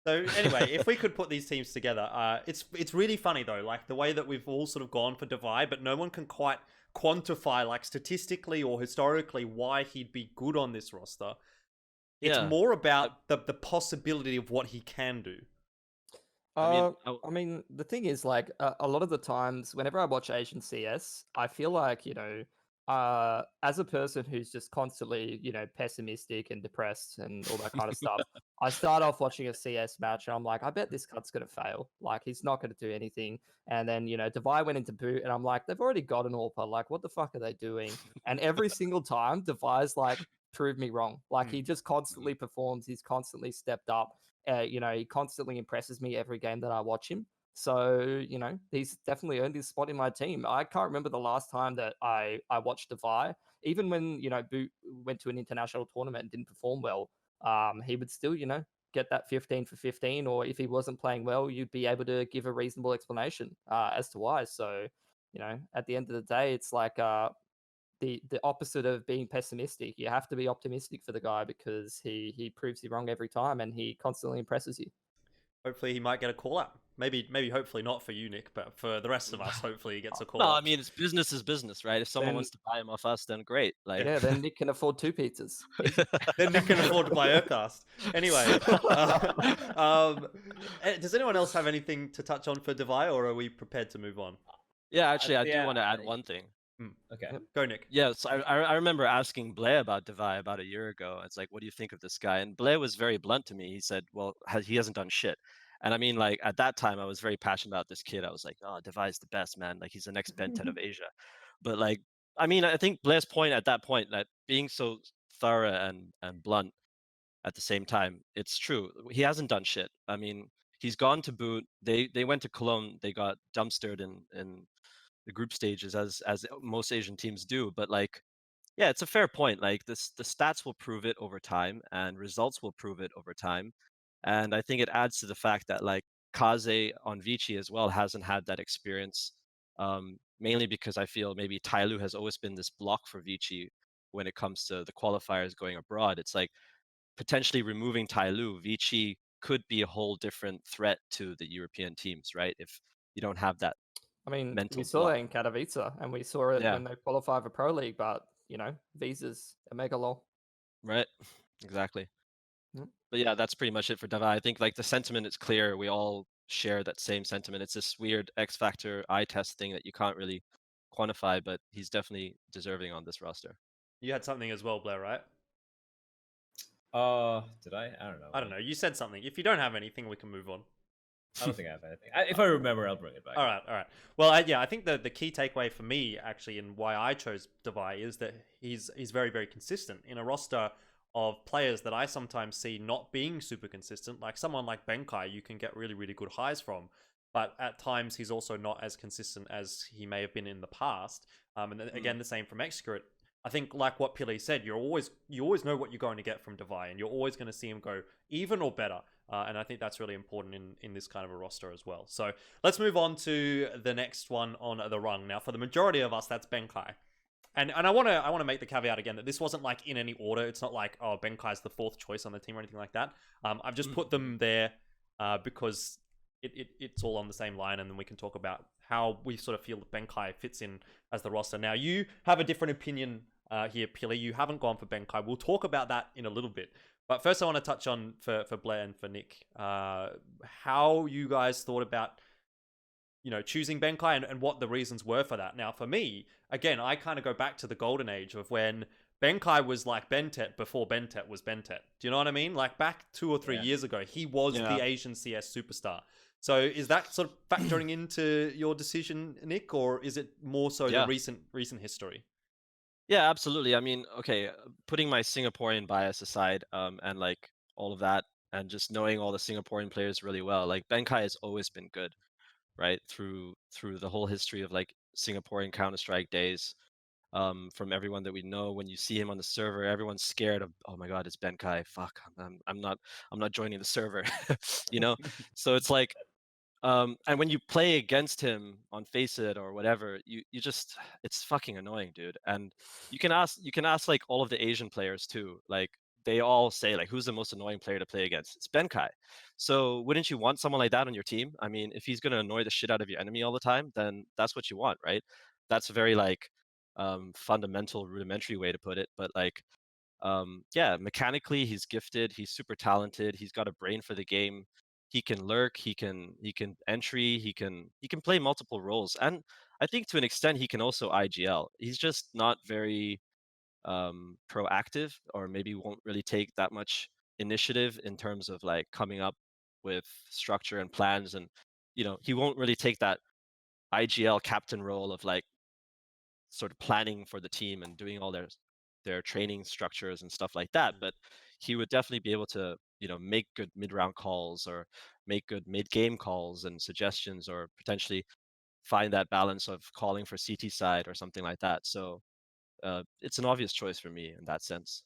So anyway, if we could put these teams together, it's really funny though, like the way that we've all sort of gone for Davai, but no one can quite quantify, like statistically or historically, why he'd be good on this roster. It's Yeah. more about the possibility of what he can do. I I mean, the thing is, like, a lot of the times, whenever I watch Asian CS, I feel like, as a person who's just constantly, pessimistic and depressed and all that kind of stuff, I start off watching a CS match and I'm like, I bet this cunt's going to fail. Like, he's not going to do anything. And then, Davai went into boot and I'm like, they've already got an AWP. Like, what the fuck are they doing? And every single time, Davai's like, prove me wrong. Like, he just constantly performs. He's constantly stepped up. He constantly impresses me every game that I watch him. So, he's definitely earned his spot in my team. I can't remember the last time that I watched Davai. Even when, Boot went to an international tournament and didn't perform well, he would still, get that 15 for 15. Or if he wasn't playing well, you'd be able to give a reasonable explanation as to why. So, at the end of the day, it's like the opposite of being pessimistic. You have to be optimistic for the guy because he proves you wrong every time and he constantly impresses you. Hopefully he might get a call up. Maybe hopefully not for you, Nick, but for the rest of us, hopefully he gets a call No, up. I mean, it's business is business, right? If someone Then- wants to buy him off us, then great. Like, Yeah, then Nick can afford 2 pizzas. Then Nick can afford to buy Erkast. Anyway, does anyone else have anything to touch on for Davai, or are we prepared to move on? yeah, actually, I do yeah, want to add one thing. Okay. Go, Nick. Yes, I remember asking Bleh about Davai about a year ago. It's like, what do you think of this guy? And Bleh was very blunt to me. He said, well, he hasn't done shit. And I mean, like, at that time, I was very passionate about this kid. I was like, oh, Davai's the best, man. Like, he's the next Bntet of Asia. But, like, I mean, I think Bleh's point at that point, that being so thorough and blunt at the same time, it's true. He hasn't done shit. I mean, he's gone to boot. They went to Cologne. They got dumpstered in the group stages, as most Asian teams do. But, like, yeah, it's a fair point. Like, the stats will prove it over time, and results will prove it over time. And I think it adds to the fact that, like, Kaze on Vici as well hasn't had that experience, mainly because I feel maybe Tyloo has always been this block for Vici when it comes to the qualifiers going abroad. It's like potentially removing Tyloo, Vici could be a whole different threat to the European teams, right? If you don't have that. I mean, Mental we saw block. that in Katowice and we saw it Yeah. when they qualified for Pro League, but, visas, a mega lol. Right, exactly. Yep. But yeah, that's pretty much it for Davai. I think, like, the sentiment is clear. We all share that same sentiment. It's this weird X factor eye test thing that you can't really quantify, but he's definitely deserving on this roster. You had something as well, Blair, right? Did I? I don't know. I don't know. You said something. If you don't have anything, we can move on. I don't think I have anything. If I remember, I'll bring it back. All right. Well, I think the key takeaway for me, actually, and why I chose Davai is that he's very, very consistent in a roster of players that I sometimes see not being super consistent. Like someone like Benkai, you can get really, really good highs from, but at times he's also not as consistent as he may have been in the past. And then, again, the same from Xccurate. I think, like what Pili said, you always know what you're going to get from Davai, and you're always going to see him go even or better. And I think that's really important in this kind of a roster as well. So let's move on to the next one on the rung. Now, for the majority of us, that's Benkai. And I want to make the caveat again that this wasn't like in any order. It's not like, oh, Benkai's the 4th choice on the team or anything like that. I've just put them there because it's all on the same line, and then we can talk about how we sort of feel that Benkai fits in as the roster. Now, you have a different opinion here, Pili. You haven't gone for Benkai. We'll talk about that in a little bit. But first, I want to touch on, for Bleh and for Nick, how you guys thought about, choosing Benkai and what the reasons were for that. Now, for me, again, I kind of go back to the golden age of when Benkai was like Bntet before Bntet was Bntet. Do you know what I mean? Like back 2 or 3 years ago, he was the Asian CS superstar. So is that sort of factoring into your decision, Nick, or is it more so the recent history? Yeah, absolutely. I mean, okay, putting my Singaporean bias aside, and like all of that, and just knowing all the Singaporean players really well, like Benkai has always been good, right? Through the whole history of like Singaporean Counter-Strike days. From everyone that we know, when you see him on the server, everyone's scared of, oh my god, it's Benkai. Fuck, I'm not joining the server. You know, so it's like, and when you play against him on Faceit or whatever, you just, it's fucking annoying, dude. And you can ask like all of the Asian players too. Like they all say like, who's the most annoying player to play against? It's Benkai. So wouldn't you want someone like that on your team? I mean, if he's gonna annoy the shit out of your enemy all the time, then that's what you want, right? That's a very like fundamental, rudimentary way to put it. But like, yeah, mechanically he's gifted. He's super talented. He's got a brain for the game. He can lurk. He can entry. He can play multiple roles. And I think to an extent he can also IGL. He's just not very proactive, or maybe won't really take that much initiative in terms of like coming up with structure and plans. And you know, he won't really take that IGL captain role of like sort of planning for the team and doing all their training structures and stuff like that. But he would definitely be able to, you know, make good mid-round calls or make good mid-game calls and suggestions, or potentially find that balance of calling for CT side or something like that. So it's an obvious choice for me in that sense.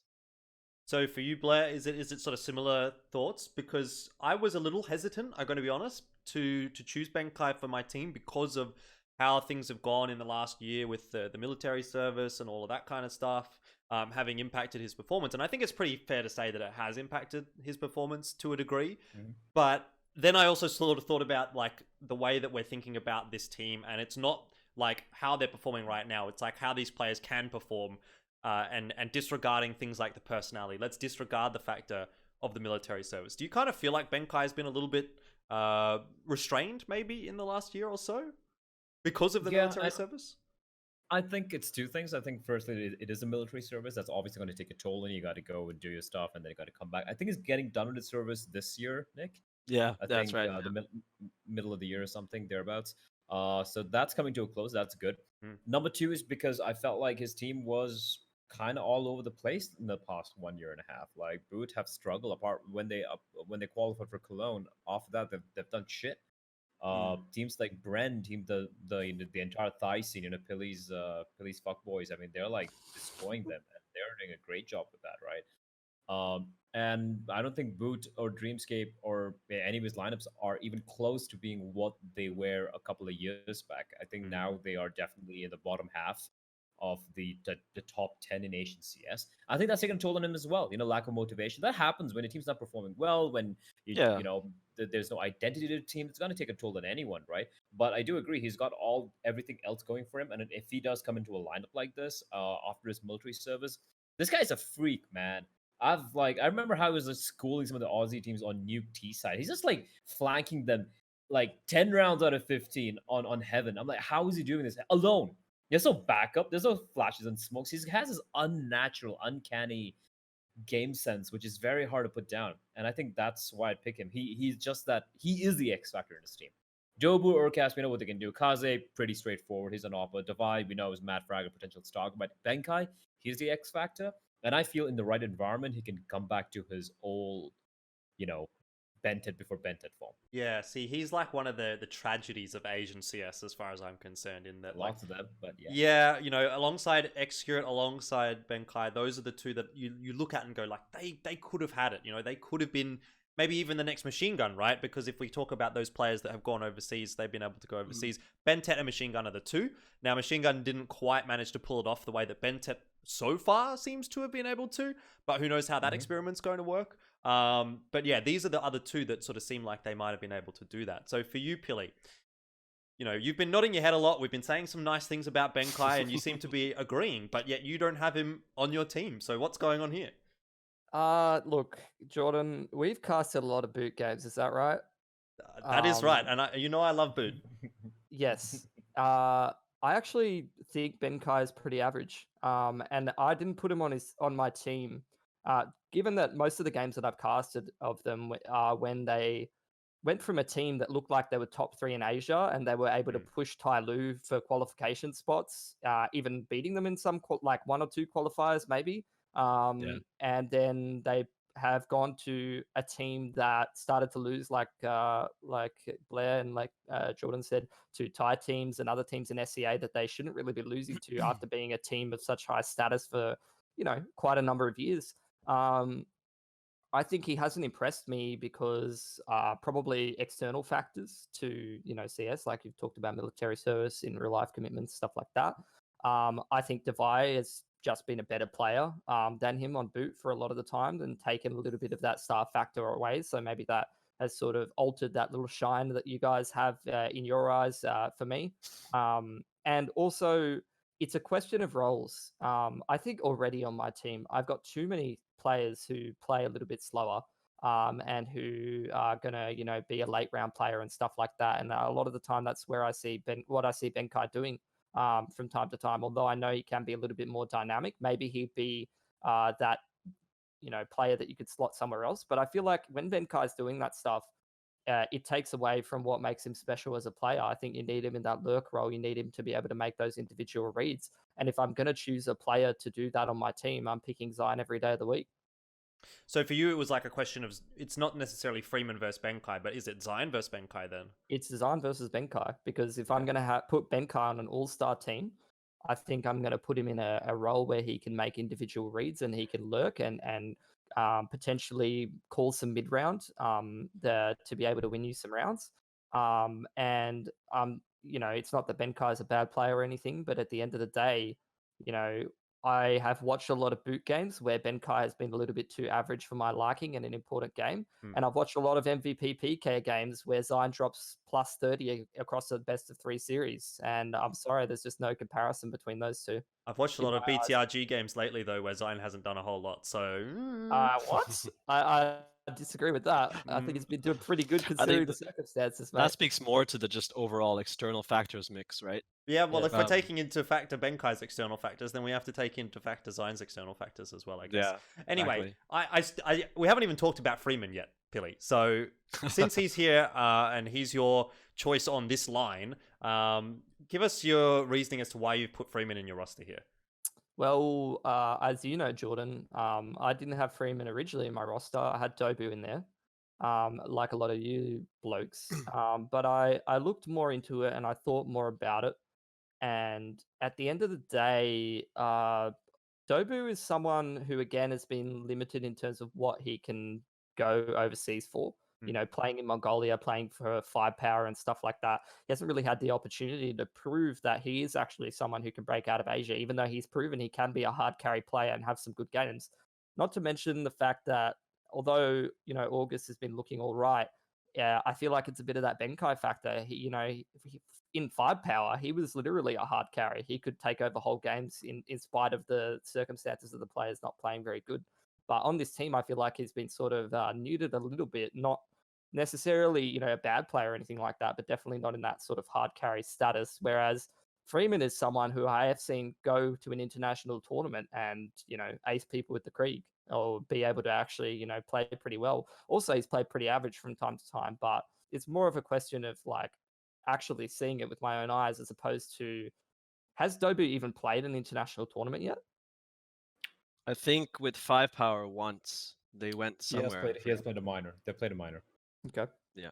So for you, Bleh, is it sort of similar thoughts? Because I was a little hesitant, I'm going to be honest, to choose Benkai for my team because of how things have gone in the last year with the military service and all of that kind of stuff, having impacted his performance. And I think it's pretty fair to say that it has impacted his performance to a degree. But then I also sort of thought about like the way that we're thinking about this team, and it's not like how they're performing right now. It's like how these players can perform, and disregarding things like the personality. Let's disregard the factor of the military service. Do you kind of feel like Benkai has been a little bit restrained maybe in the last year or so because of the military service? I think it's two things. I think firstly, it is a military service that's obviously going to take a toll, and you got to go and do your stuff, and then you got to come back. I think it's getting done with the service this year, Nick. Yeah, I that's think, right. the middle of the year or something thereabouts. So that's coming to a close. That's good. Number two is because I felt like his team was kind of all over the place in the past 1.5 years. Like Boot have struggled apart when they qualified for Cologne. After that, they've done shit. Teams like Bren, the entire Thai scene, you know, Pili's fuckboys. I mean, they're like destroying them, and they're doing a great job with that, right? And I don't think Boot or Dreamscape or any of his lineups are even close to being what they were a couple of years back. I think now they are definitely in the bottom half of the top 10 in Asian CS. I think that's taken a toll on him as well. You know, lack of motivation. That happens when a team's not performing well, when you know there's no identity to the team. It's going to take a toll on anyone, right? But I do agree, he's got everything else going for him. And if he does come into a lineup like this after his military service, this guy's a freak, man. I remember how he was schooling some of the Aussie teams on Nuke T side. He's just like flanking them like 10 rounds out of 15 on Heaven. I'm like, how is he doing this alone? There's no backup. There's no flashes and smokes. He has this unnatural, uncanny game sense, which is very hard to put down. And I think that's why I pick him. He's just that. He is the X factor in this team. Dobu, Erkast, we know what they can do. Kaze, pretty straightforward. He's an AWP. Davai, we know is Mad Frag, a potential stock. But Benkai, he's the X factor. And I feel in the right environment, he can come back to his old, you know, Bntet before Bntet form. Yeah, see, he's like one of the tragedies of Asian CS as far as I'm concerned, in that Lots of them, but yeah. Yeah, you know, alongside Xccurate, alongside Benkai, those are the two that you look at and go like, they could have had it. You know, they could have been maybe even the next Machine Gun, right? Because if we talk about those players that have gone overseas, they've been able to go overseas. Bntet and Machine Gun are the two. Now, Machine Gun didn't quite manage to pull it off the way that Bntet so far seems to have been able to, but who knows how that experiment's going to work. But yeah, these are the other two that sort of seem like they might have been able to do that. So for you, Pili, you know, you've been nodding your head a lot. We've been saying some nice things about Benkai, and you seem to be agreeing, but yet you don't have him on your team. So what's going on here? Look, Jordan, we've casted a lot of Boot games. Is that right? That is right, and you know I love Boot. Yes. I actually think Benkai is pretty average. And I didn't put him on my team. Given that most of the games that I've casted of them are when they went from a team that looked like they were top 3 in Asia, and they were able to push Tai Lu for qualification spots, even beating them in some like 1 or 2 qualifiers maybe. And then they have gone to a team that started to lose, like Blair and like Jordan said, to Thai teams and other teams in SCA that they shouldn't really be losing to after being a team of such high status for, quite a number of years. I think he hasn't impressed me because probably external factors to, CS, like you've talked about military service, in real life commitments, stuff like that. I think Davai has just been a better player than him on boot for a lot of the time and taken a little bit of that star factor away. So maybe that has sort of altered that little shine that you guys have in your eyes for me. And also, it's a question of roles. I think already on my team, I've got too many players who play a little bit slower and who are going to, be a late round player and stuff like that. And a lot of the time, that's where I see Benkai doing from time to time. Although I know he can be a little bit more dynamic, maybe he'd be that player that you could slot somewhere else. But I feel like when Benkai's doing that stuff, it takes away from what makes him special as a player. I think you need him in that lurk role. You need him to be able to make those individual reads. And if I'm going to choose a player to do that on my team, I'm picking Xign every day of the week. So for you, it was like a question of, it's not necessarily Freeman versus Benkai, but is it Xign versus Benkai then? It's Xign versus Benkai, because if I'm going to put Benkai on an all-star team, I think I'm going to put him in a role where he can make individual reads and he can lurk and potentially call some mid-round to be able to win you some rounds. It's not that Benkai is a bad player or anything, but at the end of the day, I have watched a lot of boot games where Benkai has been a little bit too average for my liking in an important game. And I've watched a lot of MVP PK games where Xign drops plus 30 across the best of 3 series. And I'm sorry, there's just no comparison between those two. I've watched a lot of BTRG games lately, though, where Xign hasn't done a whole lot. So what? I disagree with that. I think it's been doing pretty good considering the circumstances, mate. That speaks more to the just overall external factors mix, right? Yeah, well, if we're taking into factor Benkai's external factors, then we have to take into factor Xign's external factors as well, I guess. Yeah, anyway, exactly. We haven't even talked about Freeman yet, Pili. So since he's here and he's your choice on this line, give us your reasoning as to why you've put Freeman in your roster here. Well, as you know, Jordan, I didn't have Freeman originally in my roster. I had Dobu in there, like a lot of you blokes. But I looked more into it and I thought more about it. And at the end of the day, Dobu is someone who, again, has been limited in terms of what he can go overseas for. Playing in Mongolia, playing for 5 power and stuff like that. He hasn't really had the opportunity to prove that he is actually someone who can break out of Asia, even though he's proven he can be a hard carry player and have some good games. Not to mention the fact that although, August has been looking all right, I feel like it's a bit of that Benkai factor. In 5 power, he was literally a hard carry. He could take over whole games in spite of the circumstances of the players not playing very good. But on this team, I feel like he's been sort of neutered a little bit, not necessarily, a bad player or anything like that, but definitely not in that sort of hard carry status. Whereas Freeman is someone who I have seen go to an international tournament and, ace people with the Krieg or be able to actually, play pretty well. Also, he's played pretty average from time to time, but it's more of a question of like actually seeing it with my own eyes as opposed to, has Dobu even played an international tournament yet? I think with 5 power once they went somewhere. He has played a minor. They played a minor. Okay. Yeah.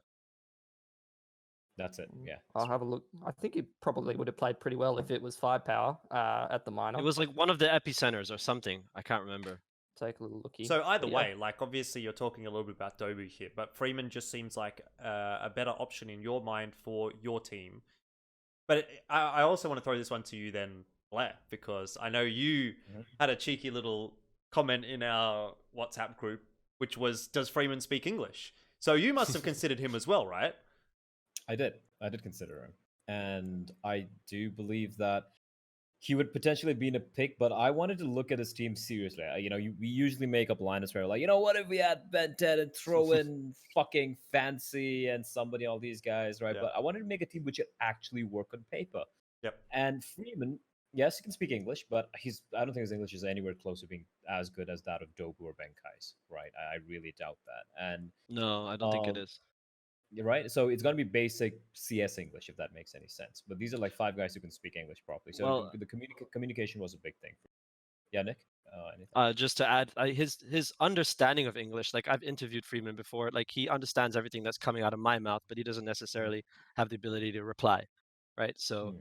That's it. Yeah. I'll have a look. I think he probably would have played pretty well if it was 5 power at the minor. It was like one of the epicenters or something. I can't remember. Take a little looky. So either way, like obviously you're talking a little bit about Dobu here, but Freeman just seems like a better option in your mind for your team. But I also want to throw this one to you then, Bleh, because I know you had a cheeky little comment in our WhatsApp group, which was, does Freeman speak English? So you must have considered him as well, right? I did consider him. And I do believe that he would potentially be in a pick, but I wanted to look at his team seriously. We usually make up lineups where like, what if we had Bntet and throw in fucking Fancy and somebody, all these guys, right? Yeah. But I wanted to make a team which would actually work on paper. Yep. And Freeman, yes, he can speak English, but I don't think his English is anywhere close to being as good as that of Dobu or Benkai's, right? I really doubt that. And no, I don't think it is. You're right. So it's going to be basic CS English, if that makes any sense. But these are like 5 guys who can speak English properly. So the communication was a big thing. Yeah, Nick? Anything? Just to add, his understanding of English, like I've interviewed Freeman before, like he understands everything that's coming out of my mouth, but he doesn't necessarily have the ability to reply, right? So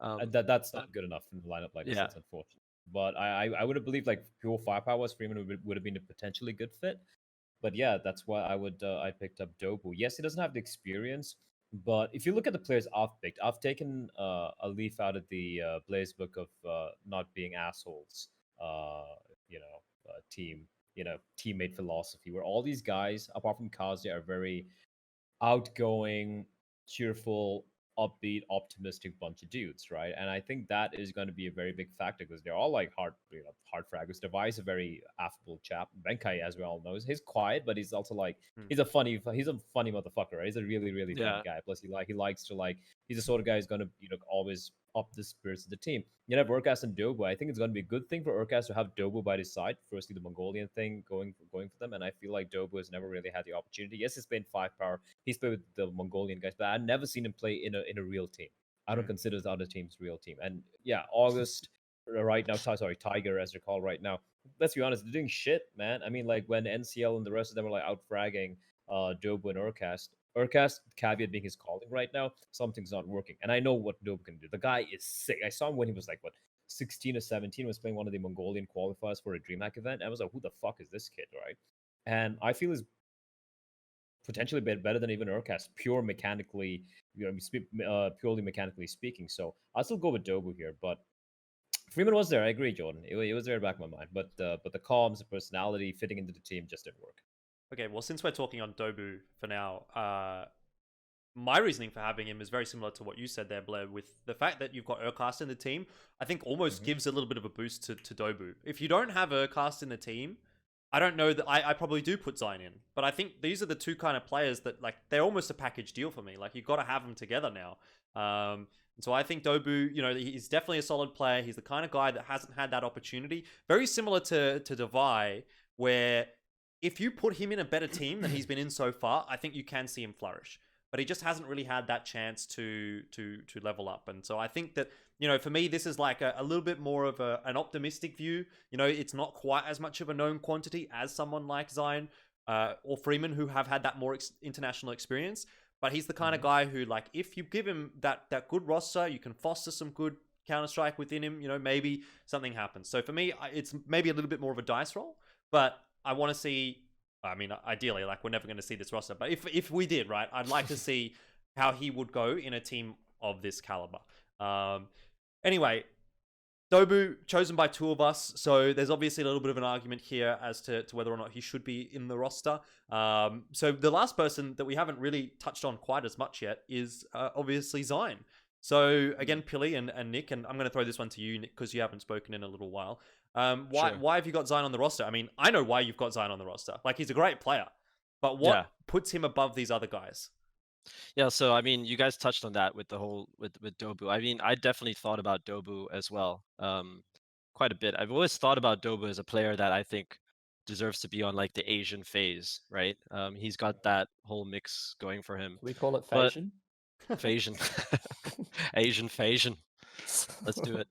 That's not good enough in the lineup like this. Yeah. That's unfortunate. But I would have believed like pure firepower was Freeman would have been a potentially good fit. But yeah, that's why I picked up Dobu. Yes, he doesn't have the experience, but if you look at the players I've picked, I've taken a leaf out of the Blaze book of not being assholes. Team, teammate philosophy, where all these guys, apart from Kaze, are very outgoing, cheerful, upbeat, optimistic bunch of dudes, right? And I think that is going to be a very big factor because they're all like hard fraggers. Davai is a very affable chap. Benkai, as we all know, he's quiet, but he's also like he's a funny motherfucker, right? He's a really really funny guy. Plus, he likes to he's the sort of guy who's going to always up the spirits of the team. You have Erkast and Dobu. I think it's going to be a good thing for Erkast to have Dobu by his side. Firstly, the Mongolian thing going for them, and I feel like Dobu has never really had the opportunity. Yes, he's played 5-power. He's played with the Mongolian guys, but I've never seen him play in a real team. I don't consider the other team's real team. And yeah, August right now, Tiger as they're called right now. Let's be honest, they're doing shit, man. I mean, like when NCL and the rest of them were like out fragging Dobu and Erkast, caveat being his calling right now, something's not working. And I know what Dobu can do. The guy is sick. I saw him when he was like, 16 or 17, was playing one of the Mongolian qualifiers for a DreamHack event. I was like, who the fuck is this kid, right? And I feel he's potentially better than even Erkast, purely mechanically speaking. So I'll still go with Dobu here, but Freeman was there. I agree, Jordan. It was there in the back of my mind, but the comms, the personality, fitting into the team just didn't work. Okay, well, since we're talking on Dobu for now, my reasoning for having him is very similar to what you said there, Bleh, with the fact that you've got Erkast in the team. I think almost gives a little bit of a boost to Dobu. If you don't have Erkast in the team, I don't know that I probably do put Xign in, but I think these are the two kind of players that like they're almost a package deal for me. Like you've got to have them together now. And so I think Dobu, he's definitely a solid player. He's the kind of guy that hasn't had that opportunity. Very similar to Davai, where if you put him in a better team than he's been in so far, I think you can see him flourish. But he just hasn't really had that chance to level up. And so I think that, for me, this is like a little bit more of an optimistic view. It's not quite as much of a known quantity as someone like Xign or Freeman, who have had that more international experience. But he's the kind of guy who, like, if you give him that good roster, you can foster some good Counter-Strike within him, maybe something happens. So for me, it's maybe a little bit more of a dice roll. But I want to see... I mean, ideally, like, we're never going to see this roster. But if we did, right, I'd like to see how he would go in a team of this caliber. Anyway, Dobu, chosen by two of us. So there's obviously a little bit of an argument here as to whether or not he should be in the roster. So the last person that we haven't really touched on quite as much yet is obviously Xign. So again, Pili and Nick, and I'm going to throw this one to you, Nick, because you haven't spoken in a little while. Why have you got Xign on the roster? I mean, I know why you've got Xign on the roster. Like, he's a great player. But what puts him above these other guys? Yeah, so I mean, you guys touched on that with the whole with Dobu. I mean, I definitely thought about Dobu as well, quite a bit. I've always thought about Dobu as a player that I think deserves to be on like the Asian phase, right? He's got that whole mix going for him. We call it Phasian. Phasian, Asian Phasian. Let's do it.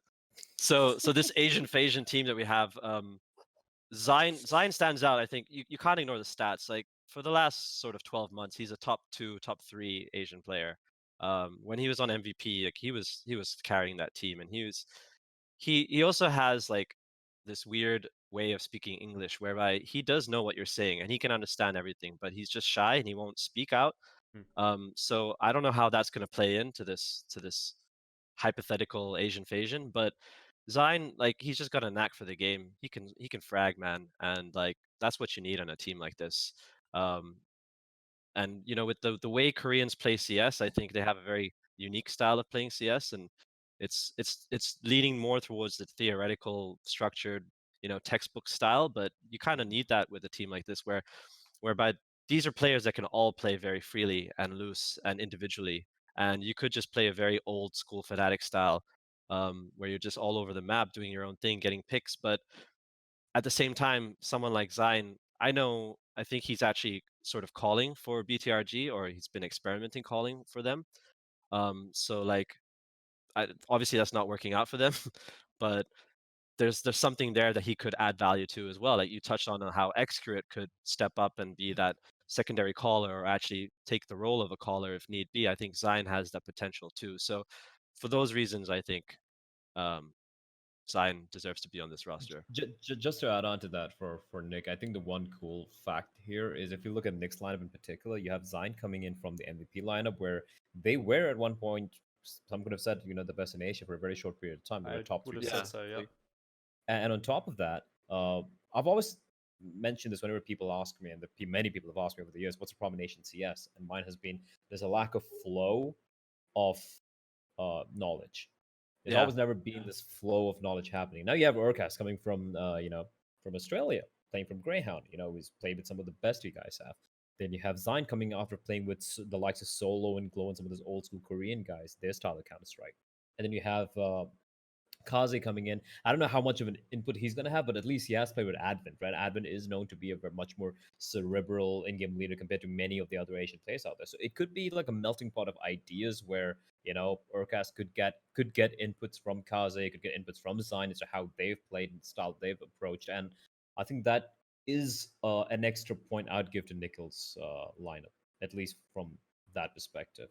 So this Asian Phasian team that we have, Xign stands out. I think you can't ignore the stats. Like, for the last sort of 12 months, he's a top 2, top 3 Asian player. When he was on MVP, like he was carrying that team, and he also has like this weird way of speaking English, whereby he does know what you're saying and he can understand everything, but he's just shy and he won't speak out. So I don't know how that's going to play into this hypothetical Asian Phasian, but Xign, like, he's just got a knack for the game. He can frag, man, and like that's what you need on a team like this. And with the way Koreans play CS, I think they have a very unique style of playing CS, and it's leaning more towards the theoretical, structured, textbook style. But you kind of need that with a team like this, whereby these are players that can all play very freely and loose and individually, and you could just play a very old school Fnatic style, where you're just all over the map doing your own thing, getting picks. But at the same time, someone like Xign, I think he's actually sort of calling for BTRG, or he's been experimenting calling for them. So like, obviously that's not working out for them, but there's something there that he could add value to as well. Like you touched on how Xccurate could step up and be that secondary caller or actually take the role of a caller if need be. I think Xign has that potential too. So for those reasons, I think Xign deserves to be on this roster. Just to add on to that for Nick, I think the one cool fact here is if you look at Nick's lineup in particular, you have Xign coming in from the MVP lineup where they were at one point, some could have said, the best in Asia for a very short period of time. They were top would 3. have said so, yeah. And on top of that, I've always mentioned this whenever people ask me, and many people have asked me over the years, what's the problem in Asian CS? And mine has been, there's a lack of flow of knowledge. There's always never been this flow of knowledge happening. Now you have Erkast coming from, from Australia, playing from Greyhound. He's played with some of the best you guys have. Then you have Xign coming after playing with the likes of Solo and Glow and some of those old school Korean guys, their style of Counter-Strike. And then you have Kaze coming in. I don't know how much of an input he's going to have, but at least he has played with Advent, right? Advent is known to be a much more cerebral in-game leader compared to many of the other Asian players out there. So it could be like a melting pot of ideas where, Erkast could get inputs from Kaze, could get inputs from Xign as to how they've played and the style they've approached. And I think that is an extra point I'd give to Nickel's lineup, at least from that perspective.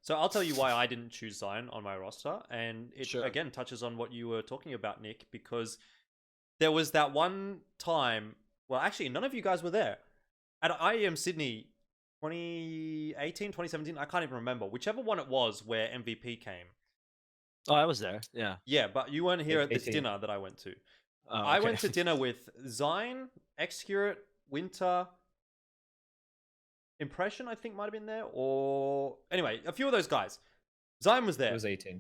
So I'll tell you why I didn't choose Xign on my roster, and it again touches on what you were talking about, Nick, because there was that one time, well, actually, none of you guys were there, at IEM Sydney 2018, 2017, I can't even remember, whichever one it was where MVP came. Oh, I was there, yeah. Yeah, but you weren't here at this dinner that I went to. Oh, okay. I went to dinner with Xign, Xccurate, Winter, Impression, I think, might have been there, or anyway, a few of those guys. Xign was there. It was 18.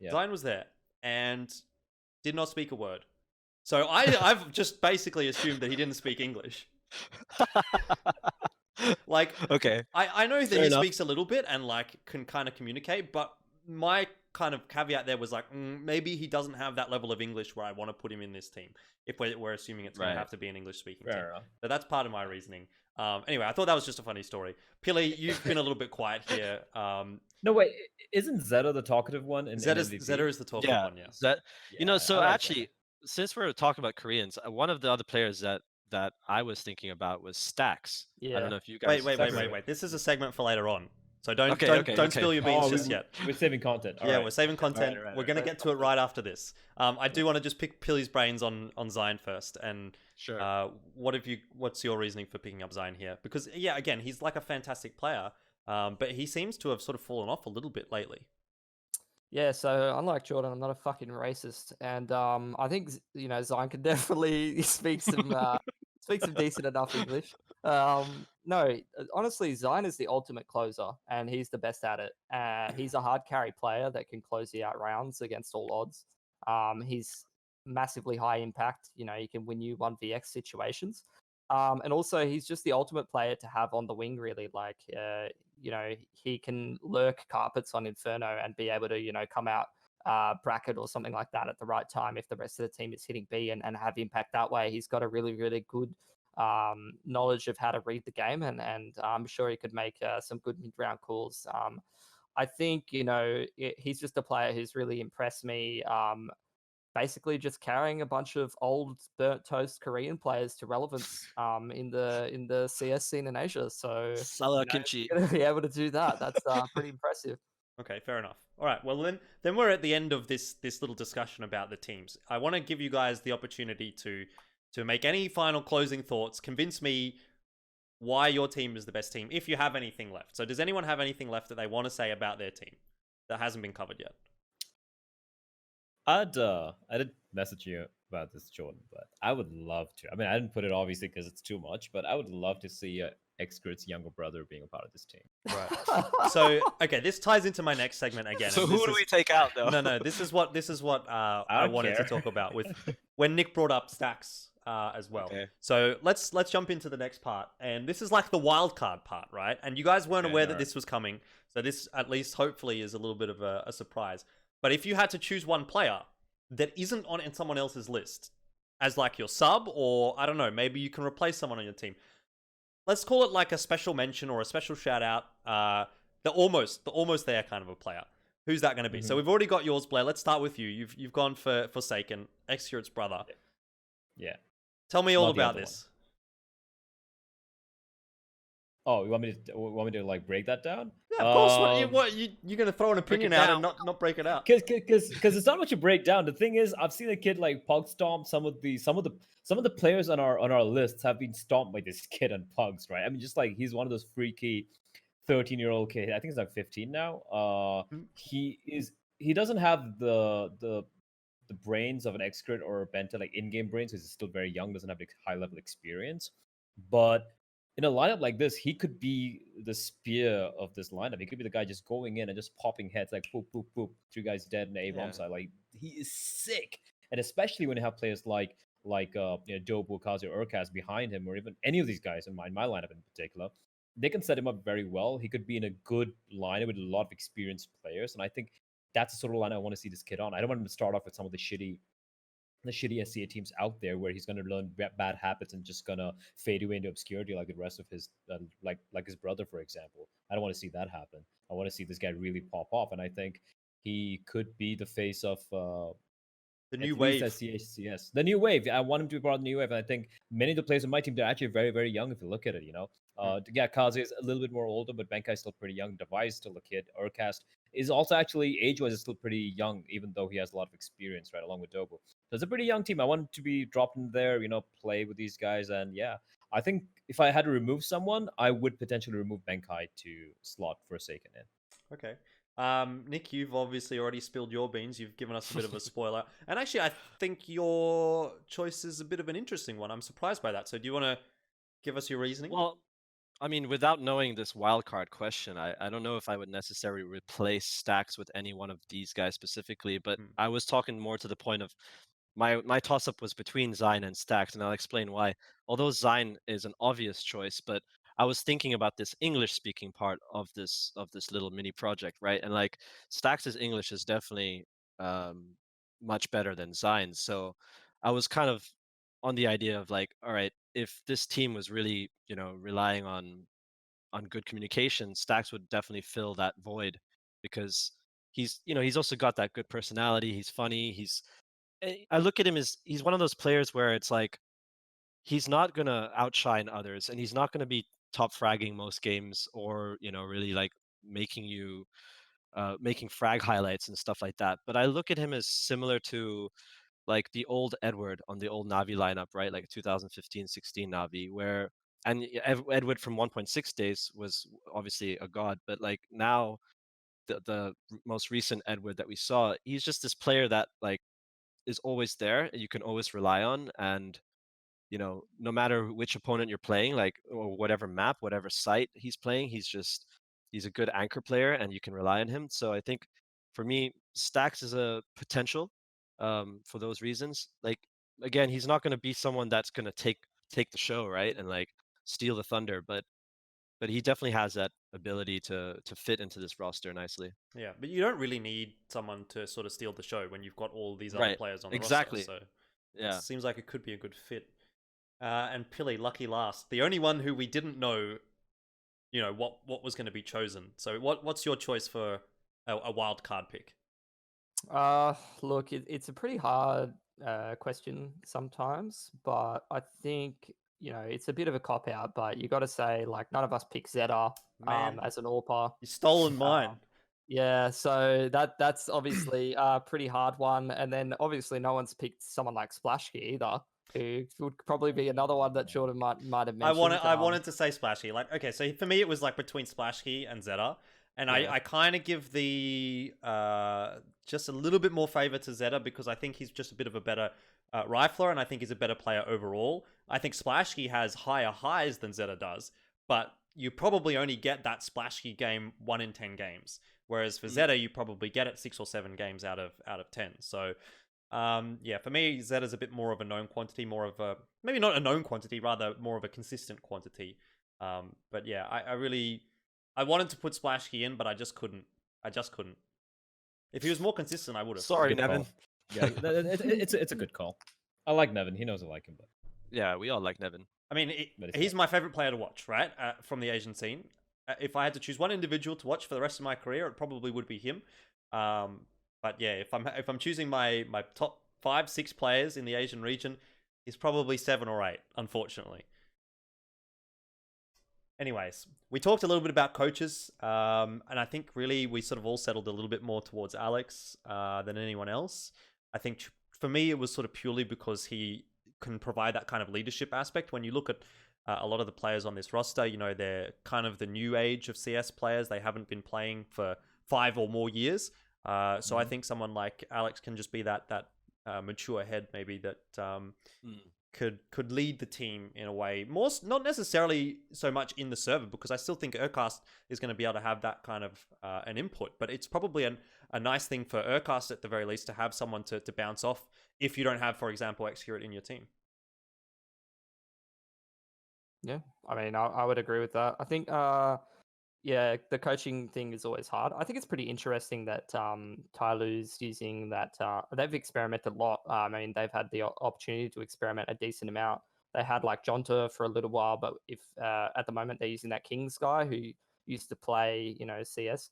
Yeah. Xign was there and did not speak a word. So I've just basically assumed that he didn't speak English. Like, okay, I know that Fair he enough. speaks a little bit and like can kind of communicate, but my kind of caveat there was like, maybe he doesn't have that level of English where I want to put him in this team. If we're assuming it's going to have to be an English speaking team. Enough. So that's part of my reasoning. Anyway, I thought that was just a funny story. Pili, you've been a little bit quiet here. No, wait, isn't Zeta the talkative one? Zeta is the talkative one, yes. So I like actually, since we're talking about Koreans, one of the other players that I was thinking about was Stacks. Yeah. I don't know if you guys... Wait. This is a segment for later on. So don't Okay. spill your beans just yet. We're saving content. All right. We're saving content. Right, we're going to get to it right after this. I do want to just pick Pili's brains on Xign first. And Sure. what's your reasoning for picking up Xign here? Because, yeah, again, he's like a fantastic player, but he seems to have sort of fallen off a little bit lately. Yeah, so unlike Jordan, I'm not a fucking racist, and I think Xign can definitely speak some decent enough English. No, honestly, Xign is the ultimate closer, and he's the best at it. He's a hard carry player that can close you out rounds against all odds. He's massively high impact. He can win you 1vx situations. And also, he's just the ultimate player to have on the wing, really. Like, he can lurk carpets on Inferno and be able to, come out bracket or something like that at the right time if the rest of the team is hitting B and have impact that way. He's got a really, really good knowledge of how to read the game, and I'm sure he could make some good mid-round calls. I think, he's just a player who's really impressed me. Basically just carrying a bunch of old burnt toast Korean players to relevance in the CS scene in Asia. So Sala Kimchi. to be able to do that, that's pretty impressive. Okay, fair enough. All right, well then we're at the end of this little discussion about the teams. I want to give you guys the opportunity to make any final closing thoughts, convince me why your team is the best team, if you have anything left. So does anyone have anything left that they want to say about their team that hasn't been covered yet? I did message you about this, Jordan, but I would love to. I mean, I didn't put it obviously because it's too much, but I would love to see Xccurate's younger brother being a part of this team. Right. So, okay, this ties into my next segment again. So who do we take out, though? No. This is what I wanted to talk about with when Nick brought up Stacks as well. Okay. So let's jump into the next part, and this is like the wildcard part, right? And you guys weren't aware that this was coming, so this at least hopefully is a little bit of a surprise. But if you had to choose one player that isn't on someone else's list as like your sub, or I don't know, maybe you can replace someone on your team. Let's call it like a special mention or a special shout out. The almost there kind of a player. who's that going to be? So we've already got yours, Bleh. Let's start with you. You've gone for Forsaken, Xccurate's brother. Yeah. Tell me all about this. Oh, you want me to like break that down? Yeah, of course. What you're going to throw an opinion out and not break it out? Because it's not what you break down. The thing is, I've seen a kid like Pug stomp. Some of the players on our lists have been stomped by this kid on Pugs, right? I mean, just like he's one of those freaky 13-year-old kid. I think he's like 15 now. He doesn't have the brains of an Xccurate or a Bntet, like in-game brains, because he's still very young, doesn't have like high level experience. But in a lineup like this, he could be the spear of this lineup. He could be the guy just going in and just popping heads, like boop, boop, boop, 3 guys dead in the A-bomb side. Like, he is sick. And especially when you have players like Dobu, Kaze, or Erkast behind him, or even any of these guys in my lineup in particular, they can set him up very well. He could be in a good lineup with a lot of experienced players. And I think that's the sort of line I want to see this kid on. I don't want him to start off with some of the shitty SCA teams out there where he's going to learn bad habits and just going to fade away into obscurity like the rest of his like his brother, for example. I don't want to see that happen. I want to see this guy really pop off, and I think he could be the face of the new wave. SCS. The new wave. I want him to be part of the new wave, and I think many of the players on my team, they're actually very, very young if you look at it, you know. Kaze is a little bit more older, but Benkai is still pretty young. Davai is still a kid. Erkast is also actually age-wise is still pretty young, even though he has a lot of experience, right, along with Dobu. So it's a pretty young team. I want to be dropped in there, you know, play with these guys, and yeah, I think if I had to remove someone, I would potentially remove Benkai to slot Forsaken in. Okay. Nick, you've obviously already spilled your beans. You've given us a bit of a spoiler, and actually, I think your choice is a bit of an interesting one. I'm surprised by that. So, do you want to give us your reasoning? Well, I mean, without knowing this wildcard question, I don't know if I would necessarily replace Stacks with any one of these guys specifically, but I was talking more to the point of my toss-up was between Xign and Stacks, and I'll explain why. Although Xign is an obvious choice, but I was thinking about this English-speaking part of this little mini project, right? And like Stacks' English is definitely much better than Xign, so I was kind of on the idea of like, all right, if this team was really, you know, relying on good communication, Stacks would definitely fill that void because he's also got that good personality. He's funny. I look at him as he's one of those players where it's like he's not gonna outshine others, and he's not gonna be top fragging most games or really like making you making frag highlights and stuff like that. But I look at him as similar to like the old Edward on the old Navi lineup, right? Like 2015-16 Navi, where Edward from 1.6 days was obviously a god, but like now the most recent Edward that we saw, he's just this player that like is always there and you can always rely on, and no matter which opponent you're playing, like or whatever map, whatever site he's playing, he's a good anchor player and you can rely on him. So I think for me, Stacks is a potential for those reasons. Like again, he's not going to be someone that's going to take the show, right, and like steal the thunder, but he definitely has that ability to fit into this roster nicely. Yeah, but you don't really need someone to sort of steal the show when you've got all these other players on the roster. So yeah, it seems like it could be a good fit. And Pili, lucky last, the only one who we didn't know, what was going to be chosen. So what's your choice for a wild card pick? Look, it's a pretty hard question sometimes, but I think it's a bit of a cop out. But you got to say, like, none of us picked Zeta as an AWPer. You stolen mine. Yeah, so that's obviously a pretty hard one, and then obviously no one's picked someone like Splashkey either, who would probably be another one that Jordan might have mentioned. I wanted to say Splashkey. Like, okay, so for me it was like between Splashkey and Zeta. And I kind of give the just a little bit more favor to Zeta because I think he's just a bit of a better rifler, and I think he's a better player overall. I think Splashkey has higher highs than Zeta does, but you probably only get that Splashkey game 1 in 10 games, whereas for Zeta you probably get it 6 or 7 games out of 10. So yeah, for me Zeta's a bit more of a known quantity, more of a maybe not a known quantity, rather more of a consistent quantity. But yeah, I wanted to put Splashkey in, but I just couldn't. If he was more consistent, I would have. Sorry, Nevin. Yeah, it's a good call. I like Nevin. He knows I like him, but yeah, we all like Nevin. I mean, he's my favorite player to watch, right? From the Asian scene. If I had to choose one individual to watch for the rest of my career, it probably would be him. But yeah, if I'm choosing my top 5-6 players in the Asian region, he's probably 7 or 8, unfortunately. Anyways, we talked a little bit about coaches, and I think really we sort of all settled a little bit more towards Alex than anyone else. I think for me it was sort of purely because he can provide that kind of leadership aspect. When you look at a lot of the players on this roster, you know, they're kind of the new age of CS players. They haven't been playing for 5 or more years. So I think someone like Alex can just be that mature head, maybe that could lead the team in a way, more not necessarily so much in the server, because I still think Erkast is going to be able to have that kind of an input. But it's probably a nice thing for Erkast at the very least to have someone to bounce off if you don't have, for example, Xccurate in your team. Yeah, I mean, I would agree with that. I think, yeah, the coaching thing is always hard. I think it's pretty interesting that Tyloo's using that. They've experimented a lot. I mean, they've had the opportunity to experiment a decent amount. They had like Jonta for a little while, but if at the moment they're using that Kings guy who used to play, you know, CS.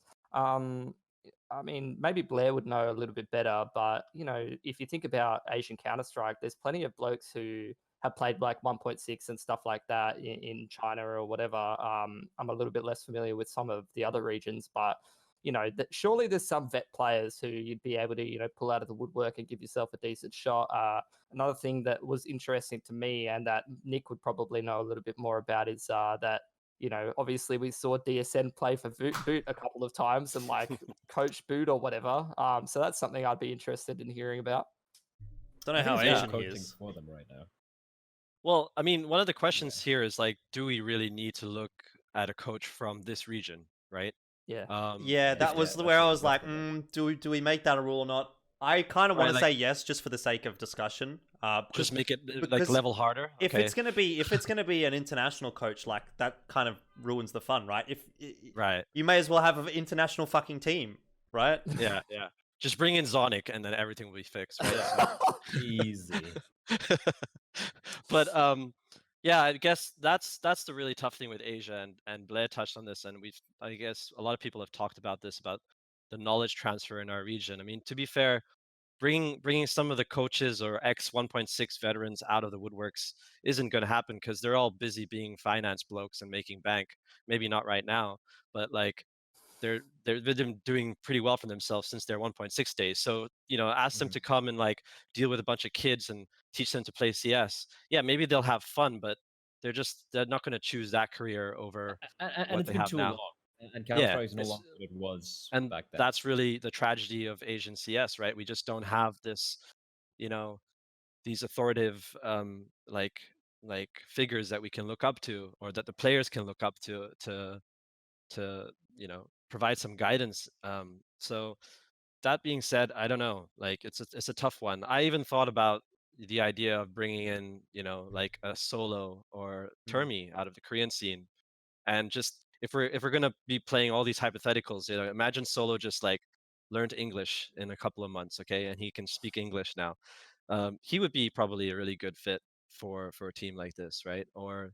I mean, maybe Blair would know a little bit better, but you know, if you think about Asian Counter-Strike, there's plenty of blokes who have played like 1.6 and stuff like that in China or whatever. I'm a little bit less familiar with some of the other regions, but you know, surely there's some vet players who you'd be able to, you know, pull out of the woodwork and give yourself a decent shot. Another thing that was interesting to me and that Nick would probably know a little bit more about is that, you know, obviously we saw DSN play for Boot a couple of times and like coach Boot or whatever. So that's something I'd be interested in hearing about. Don't know I think how he's Asian he coaching is. for them right now. Well, I mean, one of the questions here is like, do we really need to look at a coach from this region, right? Yeah. Yeah, that was that's where I the- was that's like, the do we make that a rule or not? I kind of want to Right, say yes, just for the sake of discussion. Just make it like because level harder. if Okay. it's gonna be an international coach, like that kind of ruins the fun, right? Right. You may as well have an international fucking team, right? Yeah, yeah. Just bring in Zonic and then everything will be fixed, right? Easy. But yeah, I guess that's the really tough thing with Asia, and Blair touched on this, and I guess a lot of people have talked about this, about the knowledge transfer in our region. I mean, to be fair, bringing some of the coaches or ex 1.6 veterans out of the woodworks isn't going to happen because they're all busy being finance blokes and making bank. Maybe not right now, but like they've been doing pretty well for themselves since their 1.6 days. So, you know, ask them to come and like deal with a bunch of kids and teach them to play CS. Yeah, maybe they'll have fun, but they're not going to choose that career over And what it's they been have too now. long. And Yeah, Counter-Strike is no longer what it was and back then. that's really the tragedy of Asian CS, right? We just don't have this, you know, these authoritative like figures that we can look up to, or that the players can look up to you know, provide some guidance. So that being said, I don't know, like it's a tough one. I even thought about the idea of bringing in, you know, like a Solo or Termi out of the Korean scene, and just if we're gonna be playing all these hypotheticals, you know, imagine Solo just like learned English in a couple of months, okay, and he can speak English now. He would be probably a really good fit for a team like this, right? Or,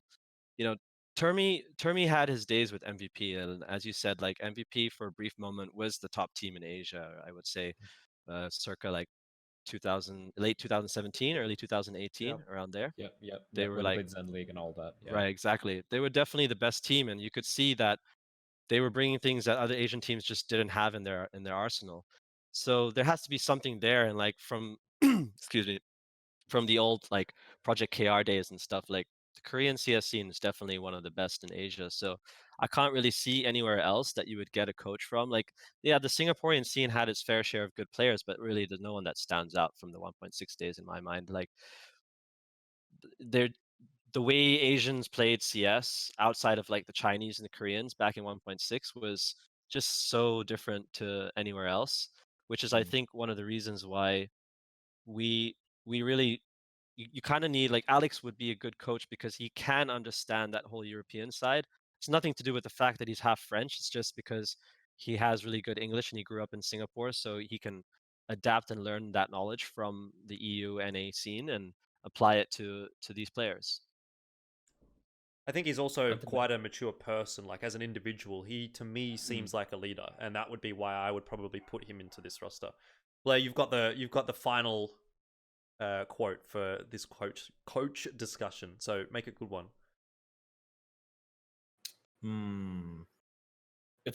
you know, Termi had his days with MVP, and as you said, like MVP for a brief moment was the top team in Asia, I would say, circa like 2000, late 2017, early 2018, around there. Yep. They were when like, they played Zen League and all that. Yeah. right, exactly. They were definitely the best team, and you could see that they were bringing things that other Asian teams just didn't have in their arsenal. So there has to be something there, and like from excuse me, from the old like Project KR days and stuff, like the Korean CS scene is definitely one of the best in Asia. So I can't really see anywhere else that you would get a coach from. Like, yeah, the Singaporean scene had its fair share of good players, but really there's no one that stands out from the 1.6 days in my mind. Like, they're the way Asians played CS outside of like the Chinese and the Koreans back in 1.6 was just so different to anywhere else, which is I think one of the reasons why we really you kind of need, like, Alex would be a good coach because he can understand that whole European side. It's nothing to do with the fact that he's half French. It's just because he has really good English and he grew up in Singapore, so he can adapt and learn that knowledge from the EU NA scene and apply it to these players. I think he's also Something quite a mature person. Like as an individual, he to me seems like a leader, and that would be why I would probably put him into this roster. Blair, you've got the final quote for this coach discussion. So make a good one.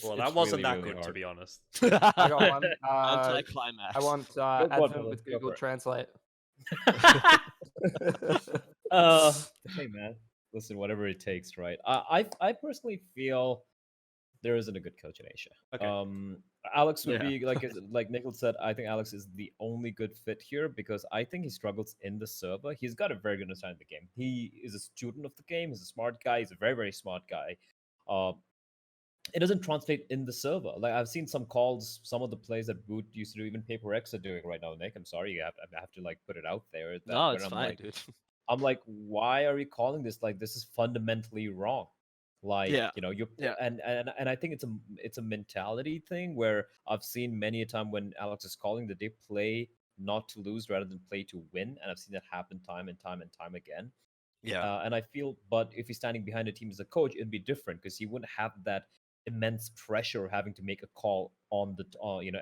Well, that wasn't that good, to be honest. I got one. Anticlimax. I want Go Advent for with it, go Google for it. Translate. Hey man, listen, whatever it takes, right? I personally feel there isn't a good coach in Asia. Okay. Alex would Yeah. be like Nichols said. I think Alex is the only good fit here because I think he struggles in the server. He's got a very good understanding of the game. He is a student of the game. He's a smart guy. He's a very, very smart guy. It doesn't translate in the server. Like I've seen some calls, some of the plays that Boot used to do, even Paper X are doing right now. Nick, I'm sorry, I have to like put it out there. That No, when it's I'm fine, like, dude. I'm like, why are we calling this? Like, this is fundamentally wrong. Like, Yeah. you know, you Yeah. and I think it's a mentality thing where I've seen many a time when Alex is calling that they play not to lose rather than play to win, and I've seen that happen time and time and time again. Yeah. And I feel, but if he's standing behind a team as a coach, it'd be different because he wouldn't have that immense pressure of having to make a call on the,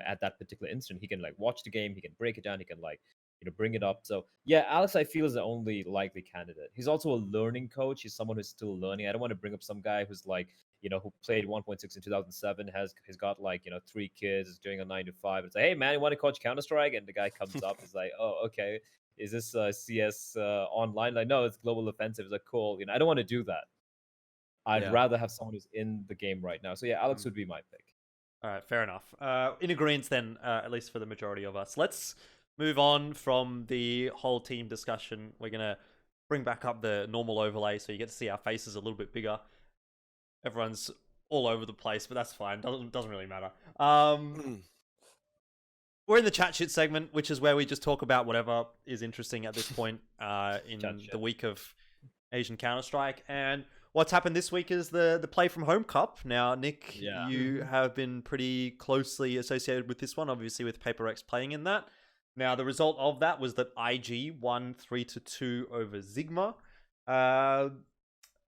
at that particular instant. He can like watch the game, he can break it down, he can like, bring it up. So yeah, Alex, I feel is the only likely candidate. He's also a learning coach. He's someone who's still learning. I don't want to bring up some guy who's like, who played 1.6 in 2007, has got like 3 kids, is doing a 9 to 5. It's like, hey man, you want to coach Counter-Strike? And the guy comes up, is like, oh okay. Is this CS online? Like, no, it's global offensive. It's like, cool. I don't want to do that. I'd rather have someone who's in the game right now. So yeah, Alex would be my pick. All right, fair enough. In agreement then, at least for the majority of us. Let's move on from the whole team discussion. We're going to bring back up the normal overlay so you get to see our faces a little bit bigger. Everyone's all over the place, but that's fine. Doesn't really matter. We're in the chat shit segment, which is where we just talk about whatever is interesting at this point in the week of Asian Counter-Strike. And what's happened this week is the Play from Home Cup. Now, Nick, you have been pretty closely associated with this one, obviously with Paper X playing in that. Now, the result of that was that IG won 3-2 over Xign.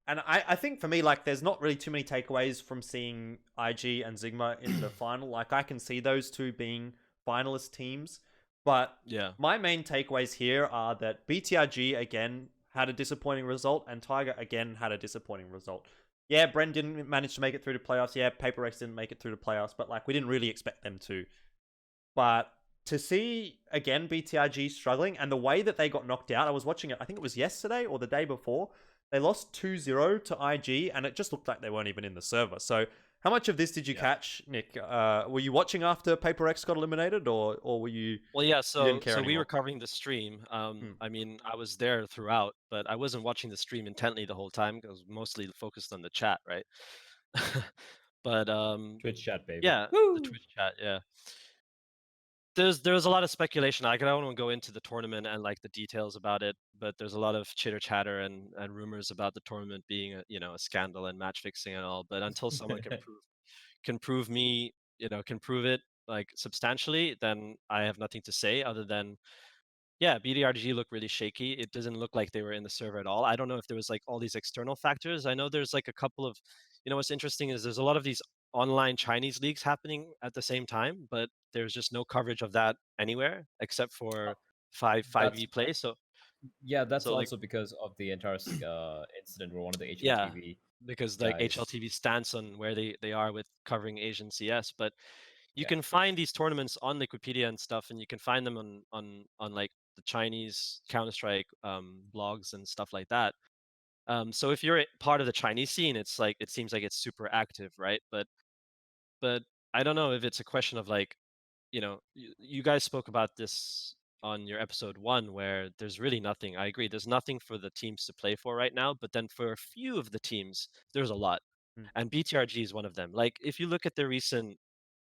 And I think for me, like, there's not really too many takeaways from seeing IG and Xign in the final. Like, I can see those two being finalist teams. But my main takeaways here are that BTRG, again, had a disappointing result, and Tiger, again, had a disappointing result. Yeah, Bren didn't manage to make it through to playoffs. Yeah, Paper X didn't make it through to playoffs. But, like, we didn't really expect them to. But to see, again, BTRG struggling, and the way that they got knocked out, I was watching it, I think it was yesterday or the day before. They lost 2-0 to IG, and it just looked like they weren't even in the server. So how much of this did you catch, Nick? Were you watching after Paper X got eliminated, or were you... Well, yeah, so anymore? we were covering the stream. I mean, I was there throughout, but I wasn't watching the stream intently the whole time because I was mostly focused on the chat, right? But Twitch chat, baby. Yeah, the Twitch chat, yeah. There's a lot of speculation. I don't want to go into the tournament and like the details about it, but there's a lot of chitter chatter and rumors about the tournament being a scandal and match fixing and all. But until someone can prove it like substantially, then I have nothing to say other than BTRG looked really shaky. It doesn't look like they were in the server at all. I don't know if there was like all these external factors. I know there's like a couple of, what's interesting is there's a lot of these online Chinese leagues happening at the same time, but there's just no coverage of that anywhere except for 5v play. So yeah, that's so, also because of the entire incident where one of the HLTV because like guys... HLTV stance on where they are with covering Asian CS, but you can find these tournaments on Liquidpedia and stuff, and you can find them on like the Chinese Counter-Strike blogs and stuff like that. So if you're part of the Chinese scene, it's like it seems like it's super active, right? But I don't know if it's a question of like, you guys spoke about this on your episode 1 where there's really nothing. I agree, there's nothing for the teams to play for right now, but then for a few of the teams, there's a lot. And BTRG is one of them. Like if you look at the recent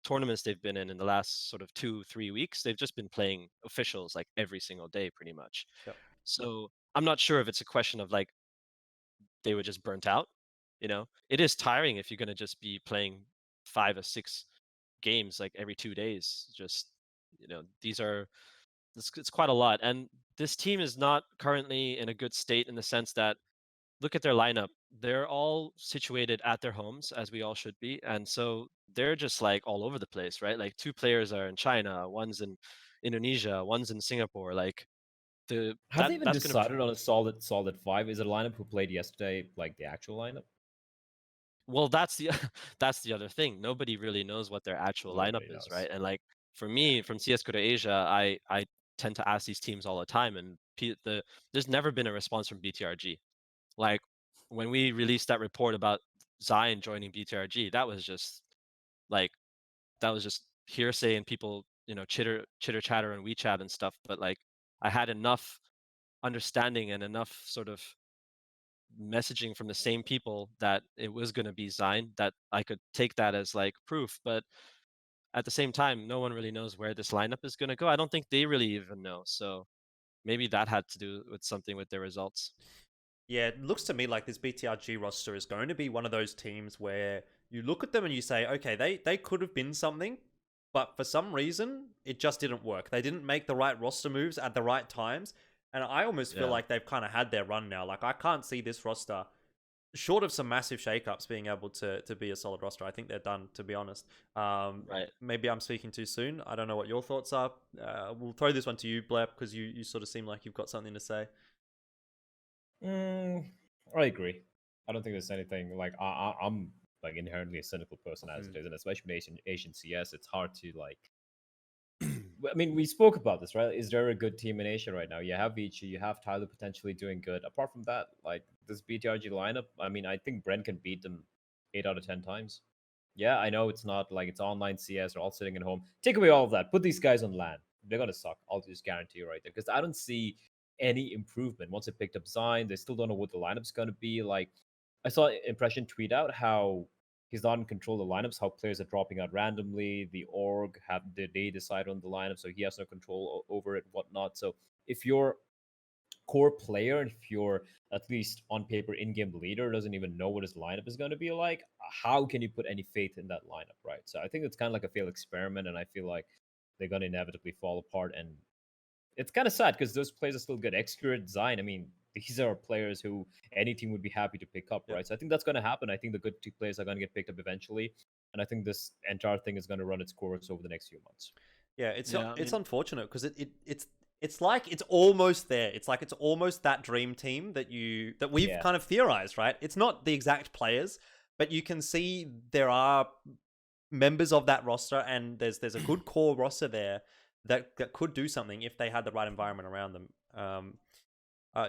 tournaments they've been in the last sort of 2-3 weeks, they've just been playing officials like every single day pretty much. So I'm not sure if it's a question of like they were just burnt out. It is tiring if you're going to just be playing 5 or 6 games like every 2 days. Just it's quite a lot, and this team is not currently in a good state in the sense that look at their lineup. They're all situated at their homes, as we all should be, and so they're just like all over the place, right? Like 2 players are in China, one's in Indonesia, one's in Singapore. Like Have they even that's gonna. decided on a solid 5? Is it a lineup who played yesterday, like the actual lineup? Well, that's the that's the other thing. Nobody really knows what their actual Nobody lineup is, knows. right? And like for me, from CS:GO to Asia, I tend to ask these teams all the time, and there's never been a response from BTRG. Like when we released that report about Xign joining BTRG, that was just like hearsay and people, chitter chatter on WeChat and stuff. But like I had enough understanding and enough sort of messaging from the same people that it was going to be Xign that I could take that as like proof. But at the same time, no one really knows where this lineup is going to go. I don't think they really even know. So maybe that had to do with something with their results. Yeah, it looks to me like this BTRG roster is going to be one of those teams where you look at them and you say, okay, they could have been something, but for some reason, it just didn't work. They didn't make the right roster moves at the right times. And I almost feel like they've kind of had their run now. Like, I can't see this roster, short of some massive shakeups, being able to be a solid roster. I think they're done, to be honest. Right. Maybe I'm speaking too soon. I don't know what your thoughts are. We'll throw this one to you, Bleh, because you sort of seem like you've got something to say. I agree. I don't think there's anything like I'm like inherently a cynical person as it is, and especially in Asian CS, it's hard to like. I mean, we spoke about this, right? Is there a good team in Asia right now? You have Vici, you have Tyler potentially doing good. Apart from that, like this BTRG lineup, I mean, I think Brent can beat them 8 out of 10 times. Yeah, I know it's not like it's online CS, they're all sitting at home. Take away all of that. Put these guys on LAN. They're gonna suck. I'll just guarantee you right there. Because I don't see any improvement. Once they picked up Xign, they still don't know what the lineup's gonna be. Like I saw Impression tweet out how he's not in control of the lineups, how players are dropping out randomly, the org they decide on the lineup, so he has no control over it, whatnot. So if you're core player, and if you're at least on paper in-game leader doesn't even know what his lineup is going to be like, how can you put any faith in that lineup, right? So I think it's kind of like a failed experiment, and I feel like they're going to inevitably fall apart. And it's kind of sad because those players are still good. Xccurate, Xign, I mean, these are players who any team would be happy to pick up, right? So I think that's going to happen. I think the good two players are going to get picked up eventually, and I think this entire thing is going to run its course over the next few months. Yeah, it's unfortunate because it's like it's almost there. It's like it's almost that dream team that we've kind of theorized, right? It's not the exact players, but you can see there are members of that roster, and there's a good core roster there that could do something if they had the right environment around them.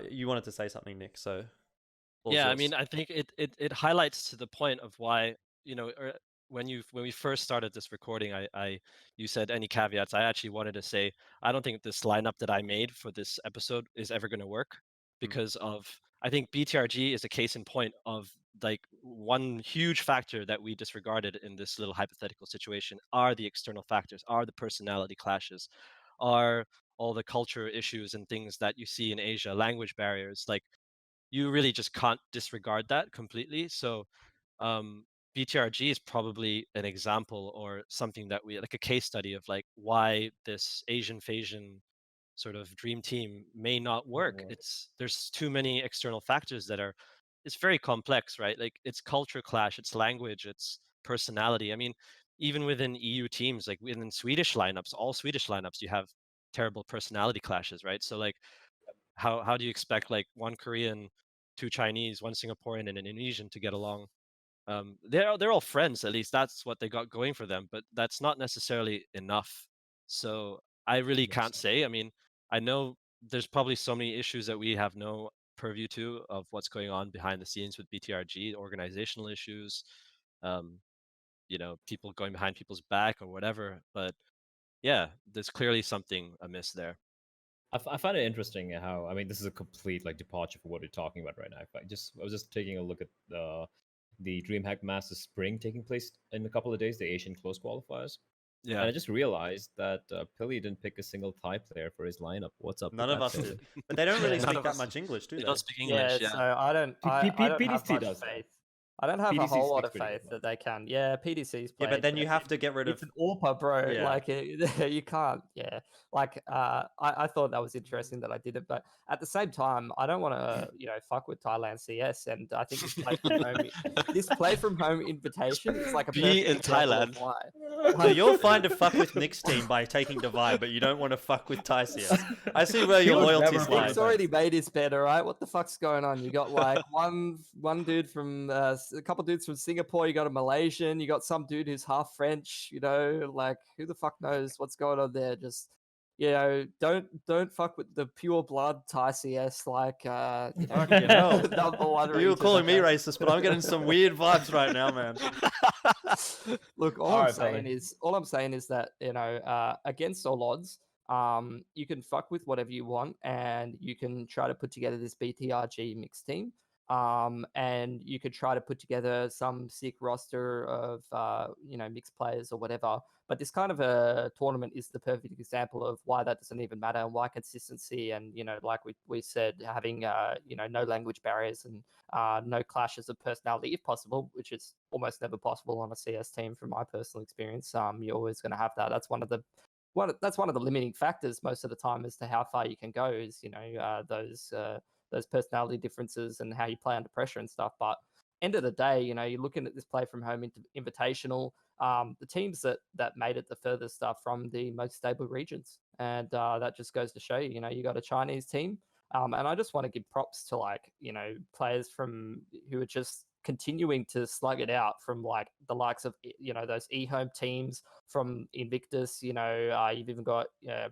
You wanted to say something, Nick? So yeah, I mean, I think it highlights to the point of why when we first started this recording, you said any caveats. I actually wanted to say I don't think this lineup that I made for this episode is ever going to work because of I think BTRG is a case in point of like one huge factor that we disregarded in this little hypothetical situation are the external factors, are the personality clashes, are all the culture issues and things that you see in Asia, language barriers. Like you really just can't disregard that completely. So BTRG is probably an example or something that we like a case study of like why this Asian Phasian sort of dream team may not work. There's too many external factors that it's very complex, right? Like it's culture clash, it's language, it's personality. I mean, even within EU teams, like within Swedish lineups, all Swedish lineups, you have terrible personality clashes, right? So like how do you expect like one Korean, 2 Chinese, 1 Singaporean, and an Indonesian to get along? They're all friends, at least that's what they got going for them, but that's not necessarily enough. So I really can't say. I mean, I know there's probably so many issues that we have no purview to of what's going on behind the scenes with BTRG, organizational issues, people going behind people's back or whatever. But yeah, there's clearly something amiss there. I find it interesting how, I mean, this is a complete like departure from what we're talking about right now. I was just taking a look at the DreamHack Masters Spring taking place in a couple of days, the Asian close qualifiers. Yeah. And I just realized that Pili didn't pick a single Thai player for his lineup. What's up? None of us did. But they don't really speak that much English, do they? They don't speak English. Yeah. So I don't have much does. faith. I don't have a PDC whole lot sticks of pretty faith good, that they can. Yeah, PDC's Yeah, played, but then you have to get rid of. it's an AWP, bro. Yeah. Like you can't. Yeah, like I thought that was interesting that I did it, but at the same time, I don't want to fuck with Thailand CS, and I think this play from home invitation is like a Be perfect in example of Thailand. why. So you're fine to fuck with Nick's team by taking Davai, but you don't want to fuck with Thai CS. I see where your would loyalties never lie. Nick's already made his bed, all right? What the fuck's going on? You got like one dude from a couple dudes from Singapore. You got a Malaysian. You got some dude who's half French. Like who the fuck knows what's going on there? Just don't fuck with the pure blood Thai CS. Like Fucking hell. number one. You were region, calling me okay? racist, but I'm getting some weird vibes right now, man. Look, all Alright, I'm saying is that against all odds, you can fuck with whatever you want, and you can try to put together this BTRG mixed team. And you could try to put together some sick roster of mixed players or whatever. But this kind of a tournament is the perfect example of why that doesn't even matter, and why consistency and like we said, having no language barriers and no clashes of personality if possible, which is almost never possible on a CS team from my personal experience. You're always going to have that. That's one of the limiting factors most of the time as to how far you can go is those personality differences and how you play under pressure and stuff. But end of the day, you're looking at this play from home invitational. The teams that made it the furthest are from the most stable regions, and that just goes to show you got a Chinese team. And I just want to give props to players from who are just continuing to slug it out from like the likes of those eHome teams from Invictus. You've even got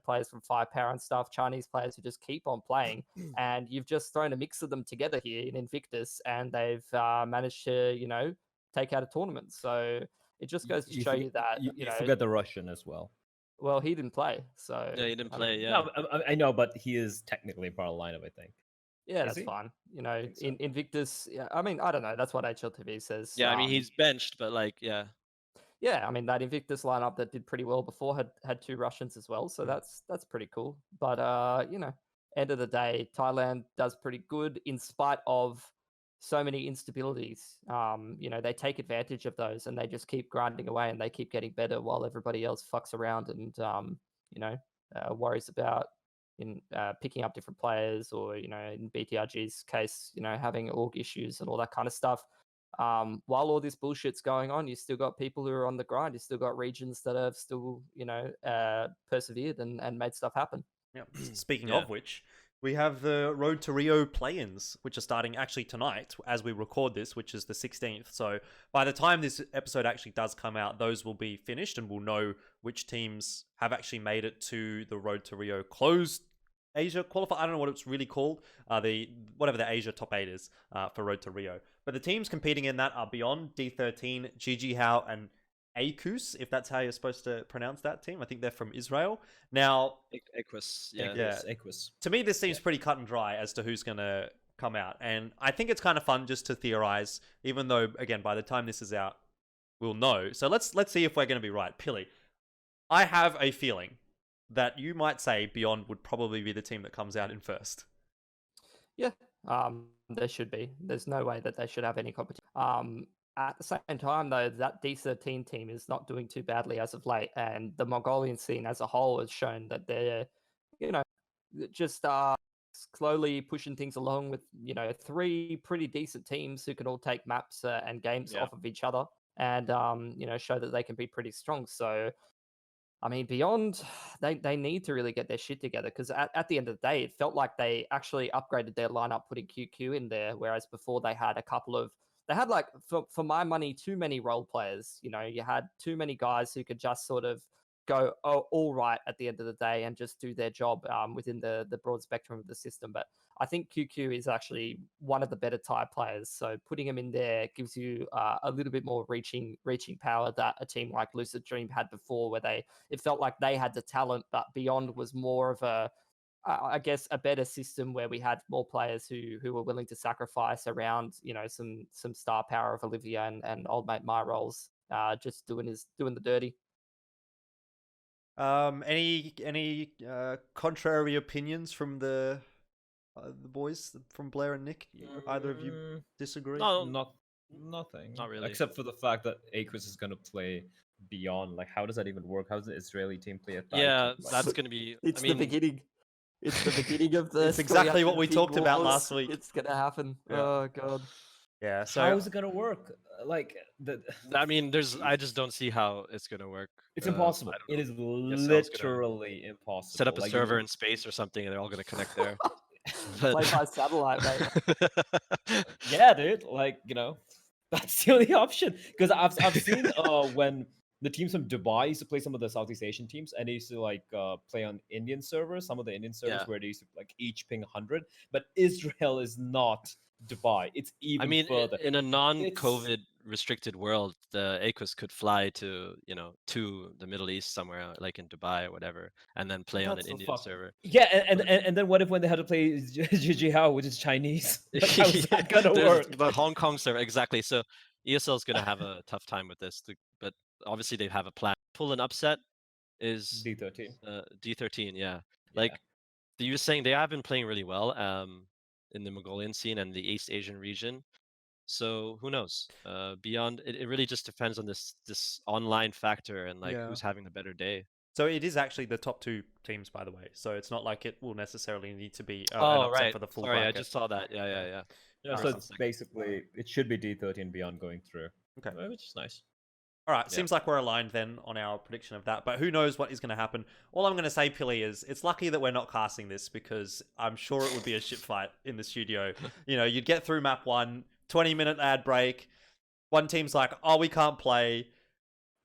players from Firepower and stuff, Chinese players who just keep on playing, and you've just thrown a mix of them together here in Invictus, and they've managed to take out a tournament. So it just goes to show you that you forget the Russian as well. Well, he didn't play, so Yeah, he didn't play. Yeah. No, I know, but he is technically part of the lineup, I think. Yeah, Is that's he? fine. think so. In Invictus, yeah, I mean, I don't know. That's what HLTV says. Yeah, I mean he's benched, but like yeah. Yeah, I mean that Invictus lineup that did pretty well before had two Russians as well, so that's pretty cool. But end of the day, Thailand does pretty good in spite of so many instabilities. They take advantage of those and they just keep grinding away and they keep getting better while everybody else fucks around and worries about picking up different players, or in BTRG's case, having org issues and all that kind of stuff. While all this bullshit's going on, you still got people who are on the grind. You still got regions that have still persevered and made stuff happen. Yep. Speaking of which, we have the Road to Rio Play Ins, which are starting actually tonight as we record this, which is the 16th. So by the time this episode actually does come out, those will be finished and we'll know which teams have actually made it to the Road to Rio closed Asia qualifier. I don't know what it's really called. Whatever the Asia top 8 is for Road to Rio. But the teams competing in that are Beyond, D13, GG How, and Erkast, if that's how you're supposed to pronounce that team. I think they're from Israel. Now, Erkast, yeah. Erkast. To me, this seems pretty cut and dry as to who's going to come out. And I think it's kind of fun just to theorize, even though, again, by the time this is out, we'll know. So let's see if we're going to be right. Pili, I have a feeling that you might say Beyond would probably be the team that comes out in first. Yeah, there should be. There's no way that they should have any competition. At the same time, though, that D13 team is not doing too badly as of late, and the Mongolian scene as a whole has shown that they're, just slowly pushing things along with, three pretty decent teams who can all take maps and games off of each other, and show that they can be pretty strong. So, I mean, Beyond, they need to really get their shit together, because at the end of the day, it felt like they actually upgraded their lineup, putting QQ in there, whereas before they had like, for my money, too many role players. You had too many guys who could just sort of go all right at the end of the day and just do their job within the broad spectrum of the system. But I think QQ is actually one of the better Thai players, so putting him in there gives you a little bit more reaching power that a team like Lucid Dream had before, where it felt like they had the talent, but Beyond was more of I guess a better system where we had more players who were willing to sacrifice around some star power of Olivia and old mate My roles, just doing the dirty. Any contrary opinions from the boys from Blair and Nick? Either of you disagree? No, Not Nothing. Not really. Except for the fact that Akris is gonna play beyond. Like, how does that even work? How does the Israeli team play at that? Yeah, Like, that's gonna be. It's I mean, the beginning. It's the beginning of the. It's exactly what we 300 talked about wars. last week. It's gonna happen. Yeah. Oh god. Yeah. So how is it gonna work? Like, I mean, I just don't see how it's gonna work. it's impossible. I don't It is gonna literally impossible. set up a Like, server in space or something, and they're all gonna connect there. Play by satellite, mate. Yeah, dude. Like, that's the only option. Because I've seen when the teams from Dubai used to play some of the Southeast Asian teams, and they used to like play on Indian servers, some of the Indian servers Yeah. where they used to like each ping 100. But Israel is not Dubai. It's even I mean, further. in a non-COVID restricted world, the AQUIS could fly to the Middle East somewhere, like in Dubai or whatever, and then play on That's an the Indian fuck- server. Yeah, and then what if when they had to play Jihao, which is Chinese? Like, how's that gonna There's work? the Hong Kong server, exactly. So ESL is gonna have a tough time with this, but obviously they have a plan. Pull an upset is D13. D13, yeah. Like you were saying, they have been playing really well in the Mongolian scene and the East Asian region. So who knows? Beyond it really just depends on this online factor and like Yeah. who's having the better day. So it is actually the top 2 teams, by the way. So it's not like it will necessarily need to be an Oh upset right, for the full sorry, bracket. I just saw that. Yeah. Yeah, so Alright, it's basically it should be D13 beyond going through. Okay. Which is nice. All right, Yeah. seems like we're aligned then on our prediction of that, but who knows what is going to happen. All I'm going to say, Pili, is it's lucky that we're not casting this because I'm sure it would be a shit fight in the studio. You'd get through map 1, 20-minute ad break, one team's like, oh, we can't play.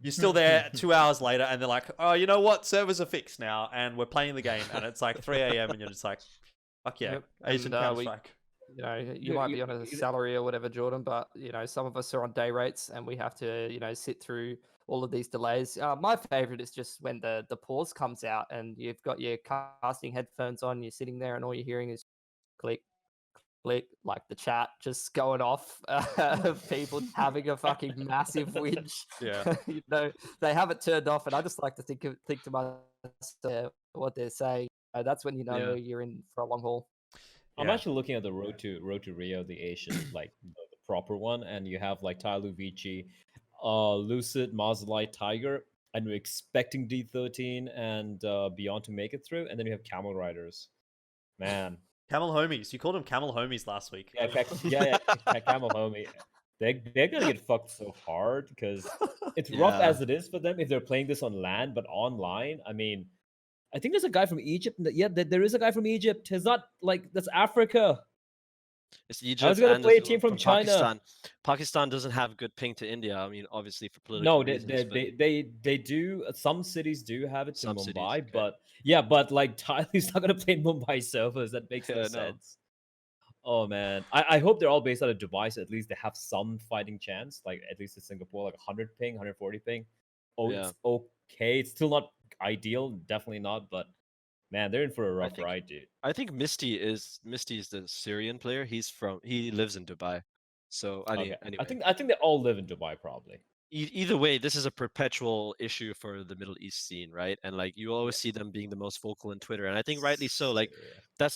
You're still there 2 hours later, and they're like, oh, you know what? Servers are fixed now, and we're playing the game, and it's like 3 a.m., and you're just like, fuck yeah, Yep, Asian and, Counter-Strike. You might be on a salary or whatever, Jordan, but some of us are on day rates and we have to sit through all of these delays. My favorite is just when the pause comes out and you've got your casting headphones on, you're sitting there and all you're hearing is click, click, like the chat just going off of people having a fucking massive whinge. Yeah. They have it turned off, and I just like to think to myself what they're saying. That's when you're in for a long haul. I'm Yeah. actually looking at the road to Rio, the Asian, like the proper one, and you have like Tyloo Vici, Lucid, Marzalite, Tiger, and we're expecting D13 and Beyond to make it through, and then you have Camel Riders. Man, Camel Homies. You called them Camel Homies last week. yeah, Camel Homie. They're gonna get fucked so hard because it's rough Yeah. as it is for them if they're playing this on land, but online, I mean. I think there's a guy from Egypt. Yeah, there is a guy from Egypt. It's not like that's Africa. It's Egypt. I was gonna and play a there's team one from China. Pakistan. Pakistan doesn't have good ping to India. I mean, obviously for political No, reasons. but they do. Some cities do have it to Some cities, Mumbai, okay. but yeah, but like Tyler's not gonna play in Mumbai servers. That makes no Yeah, no. sense. Oh man, I hope they're all based out of Dubai, so at least they have some fighting chance. Like at least in Singapore, like 100 ping, 140 ping. Oh, Yeah. it's okay. It's still not ideal, definitely not, but man, they're in for a rough think- ride, dude. I think Misty is the Syrian player. He lives in Dubai. So Okay. anyway, I think they all live in Dubai, probably. either way, this is a perpetual issue for the Middle East scene, right? And like you always see them being the most vocal on Twitter, and I think rightly so. Like Yeah.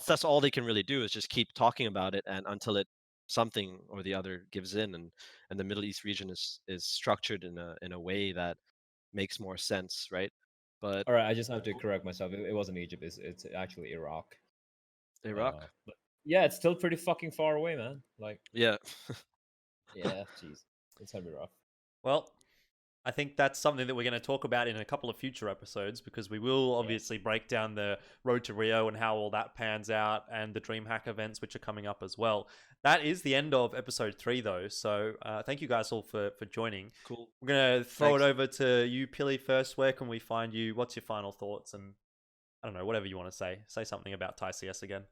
that's all they can really do is just keep talking about it, and until something or the other gives in, and the Middle East region is structured in a way that makes more sense, right? But All right, I just have to correct myself. It wasn't Egypt. It's actually Iraq. Iraq, But yeah, it's still pretty fucking far away, man. Like, yeah. yeah, jeez, it's gonna be rough. Well, I think that's something that we're going to talk about in a couple of future episodes because we will obviously break down the road to Rio and how all that pans out and the DreamHack events which are coming up as well. That is the end of episode 3 though. So thank you guys all for joining. Cool. We're going to throw Thanks. it over to you, Pili, first. Where can we find you? What's your final thoughts? And I don't know, whatever you want to say. Say something about Thai CS again.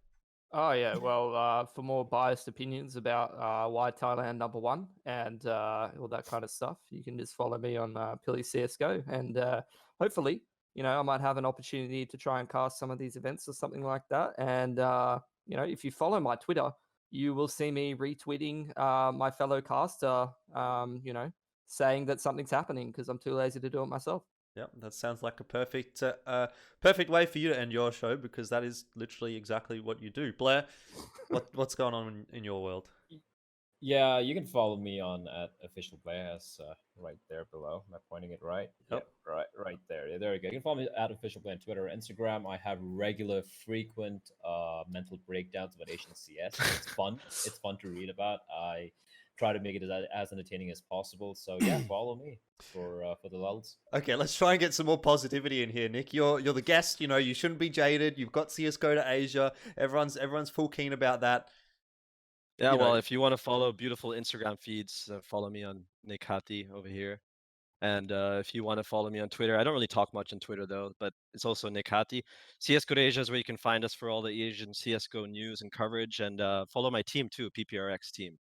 Oh yeah, well, for more biased opinions about why Thailand #1 and all that kind of stuff, you can just follow me on Pili CSGO, and hopefully, I might have an opportunity to try and cast some of these events or something like that. And if you follow my Twitter, you will see me retweeting my fellow caster, saying that something's happening because I'm too lazy to do it myself. Yep, that sounds like a perfect way for you to end your show because that is literally exactly what you do. Bleh, what's going on in your world? Yeah, you can follow me on at official players right there below. Am I pointing it right? Yep. Yeah, right there. Yeah, there we go. You can follow me at official play on Twitter, Instagram. I have regular, frequent mental breakdowns about Asian CS. It's fun. It's fun to read about. I try to make it as entertaining as possible. So yeah, follow me for the lulz. Okay, let's try and get some more positivity in here, Nick. You're the guest. You know, you shouldn't be jaded. You've got CS:GO to Asia. Everyone's full keen about that. Yeah, You know. well, if you want to follow beautiful Instagram feeds, follow me on Nikhathi over here. And if you want to follow me on Twitter, I don't really talk much on Twitter though, but it's also Nikhathi. CS:GO Asia is where you can find us for all the Asian CS:GO news and coverage, and follow my team too, PPRX team.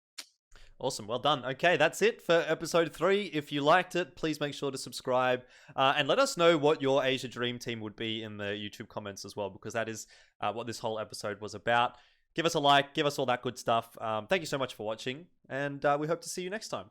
Awesome, well done. Okay, that's it for episode 3. If you liked it, please make sure to subscribe and let us know what your Asia Dream Team would be in the YouTube comments as well, because that is what this whole episode was about. Give us a like, give us all that good stuff. Thank you so much for watching, and we hope to see you next time.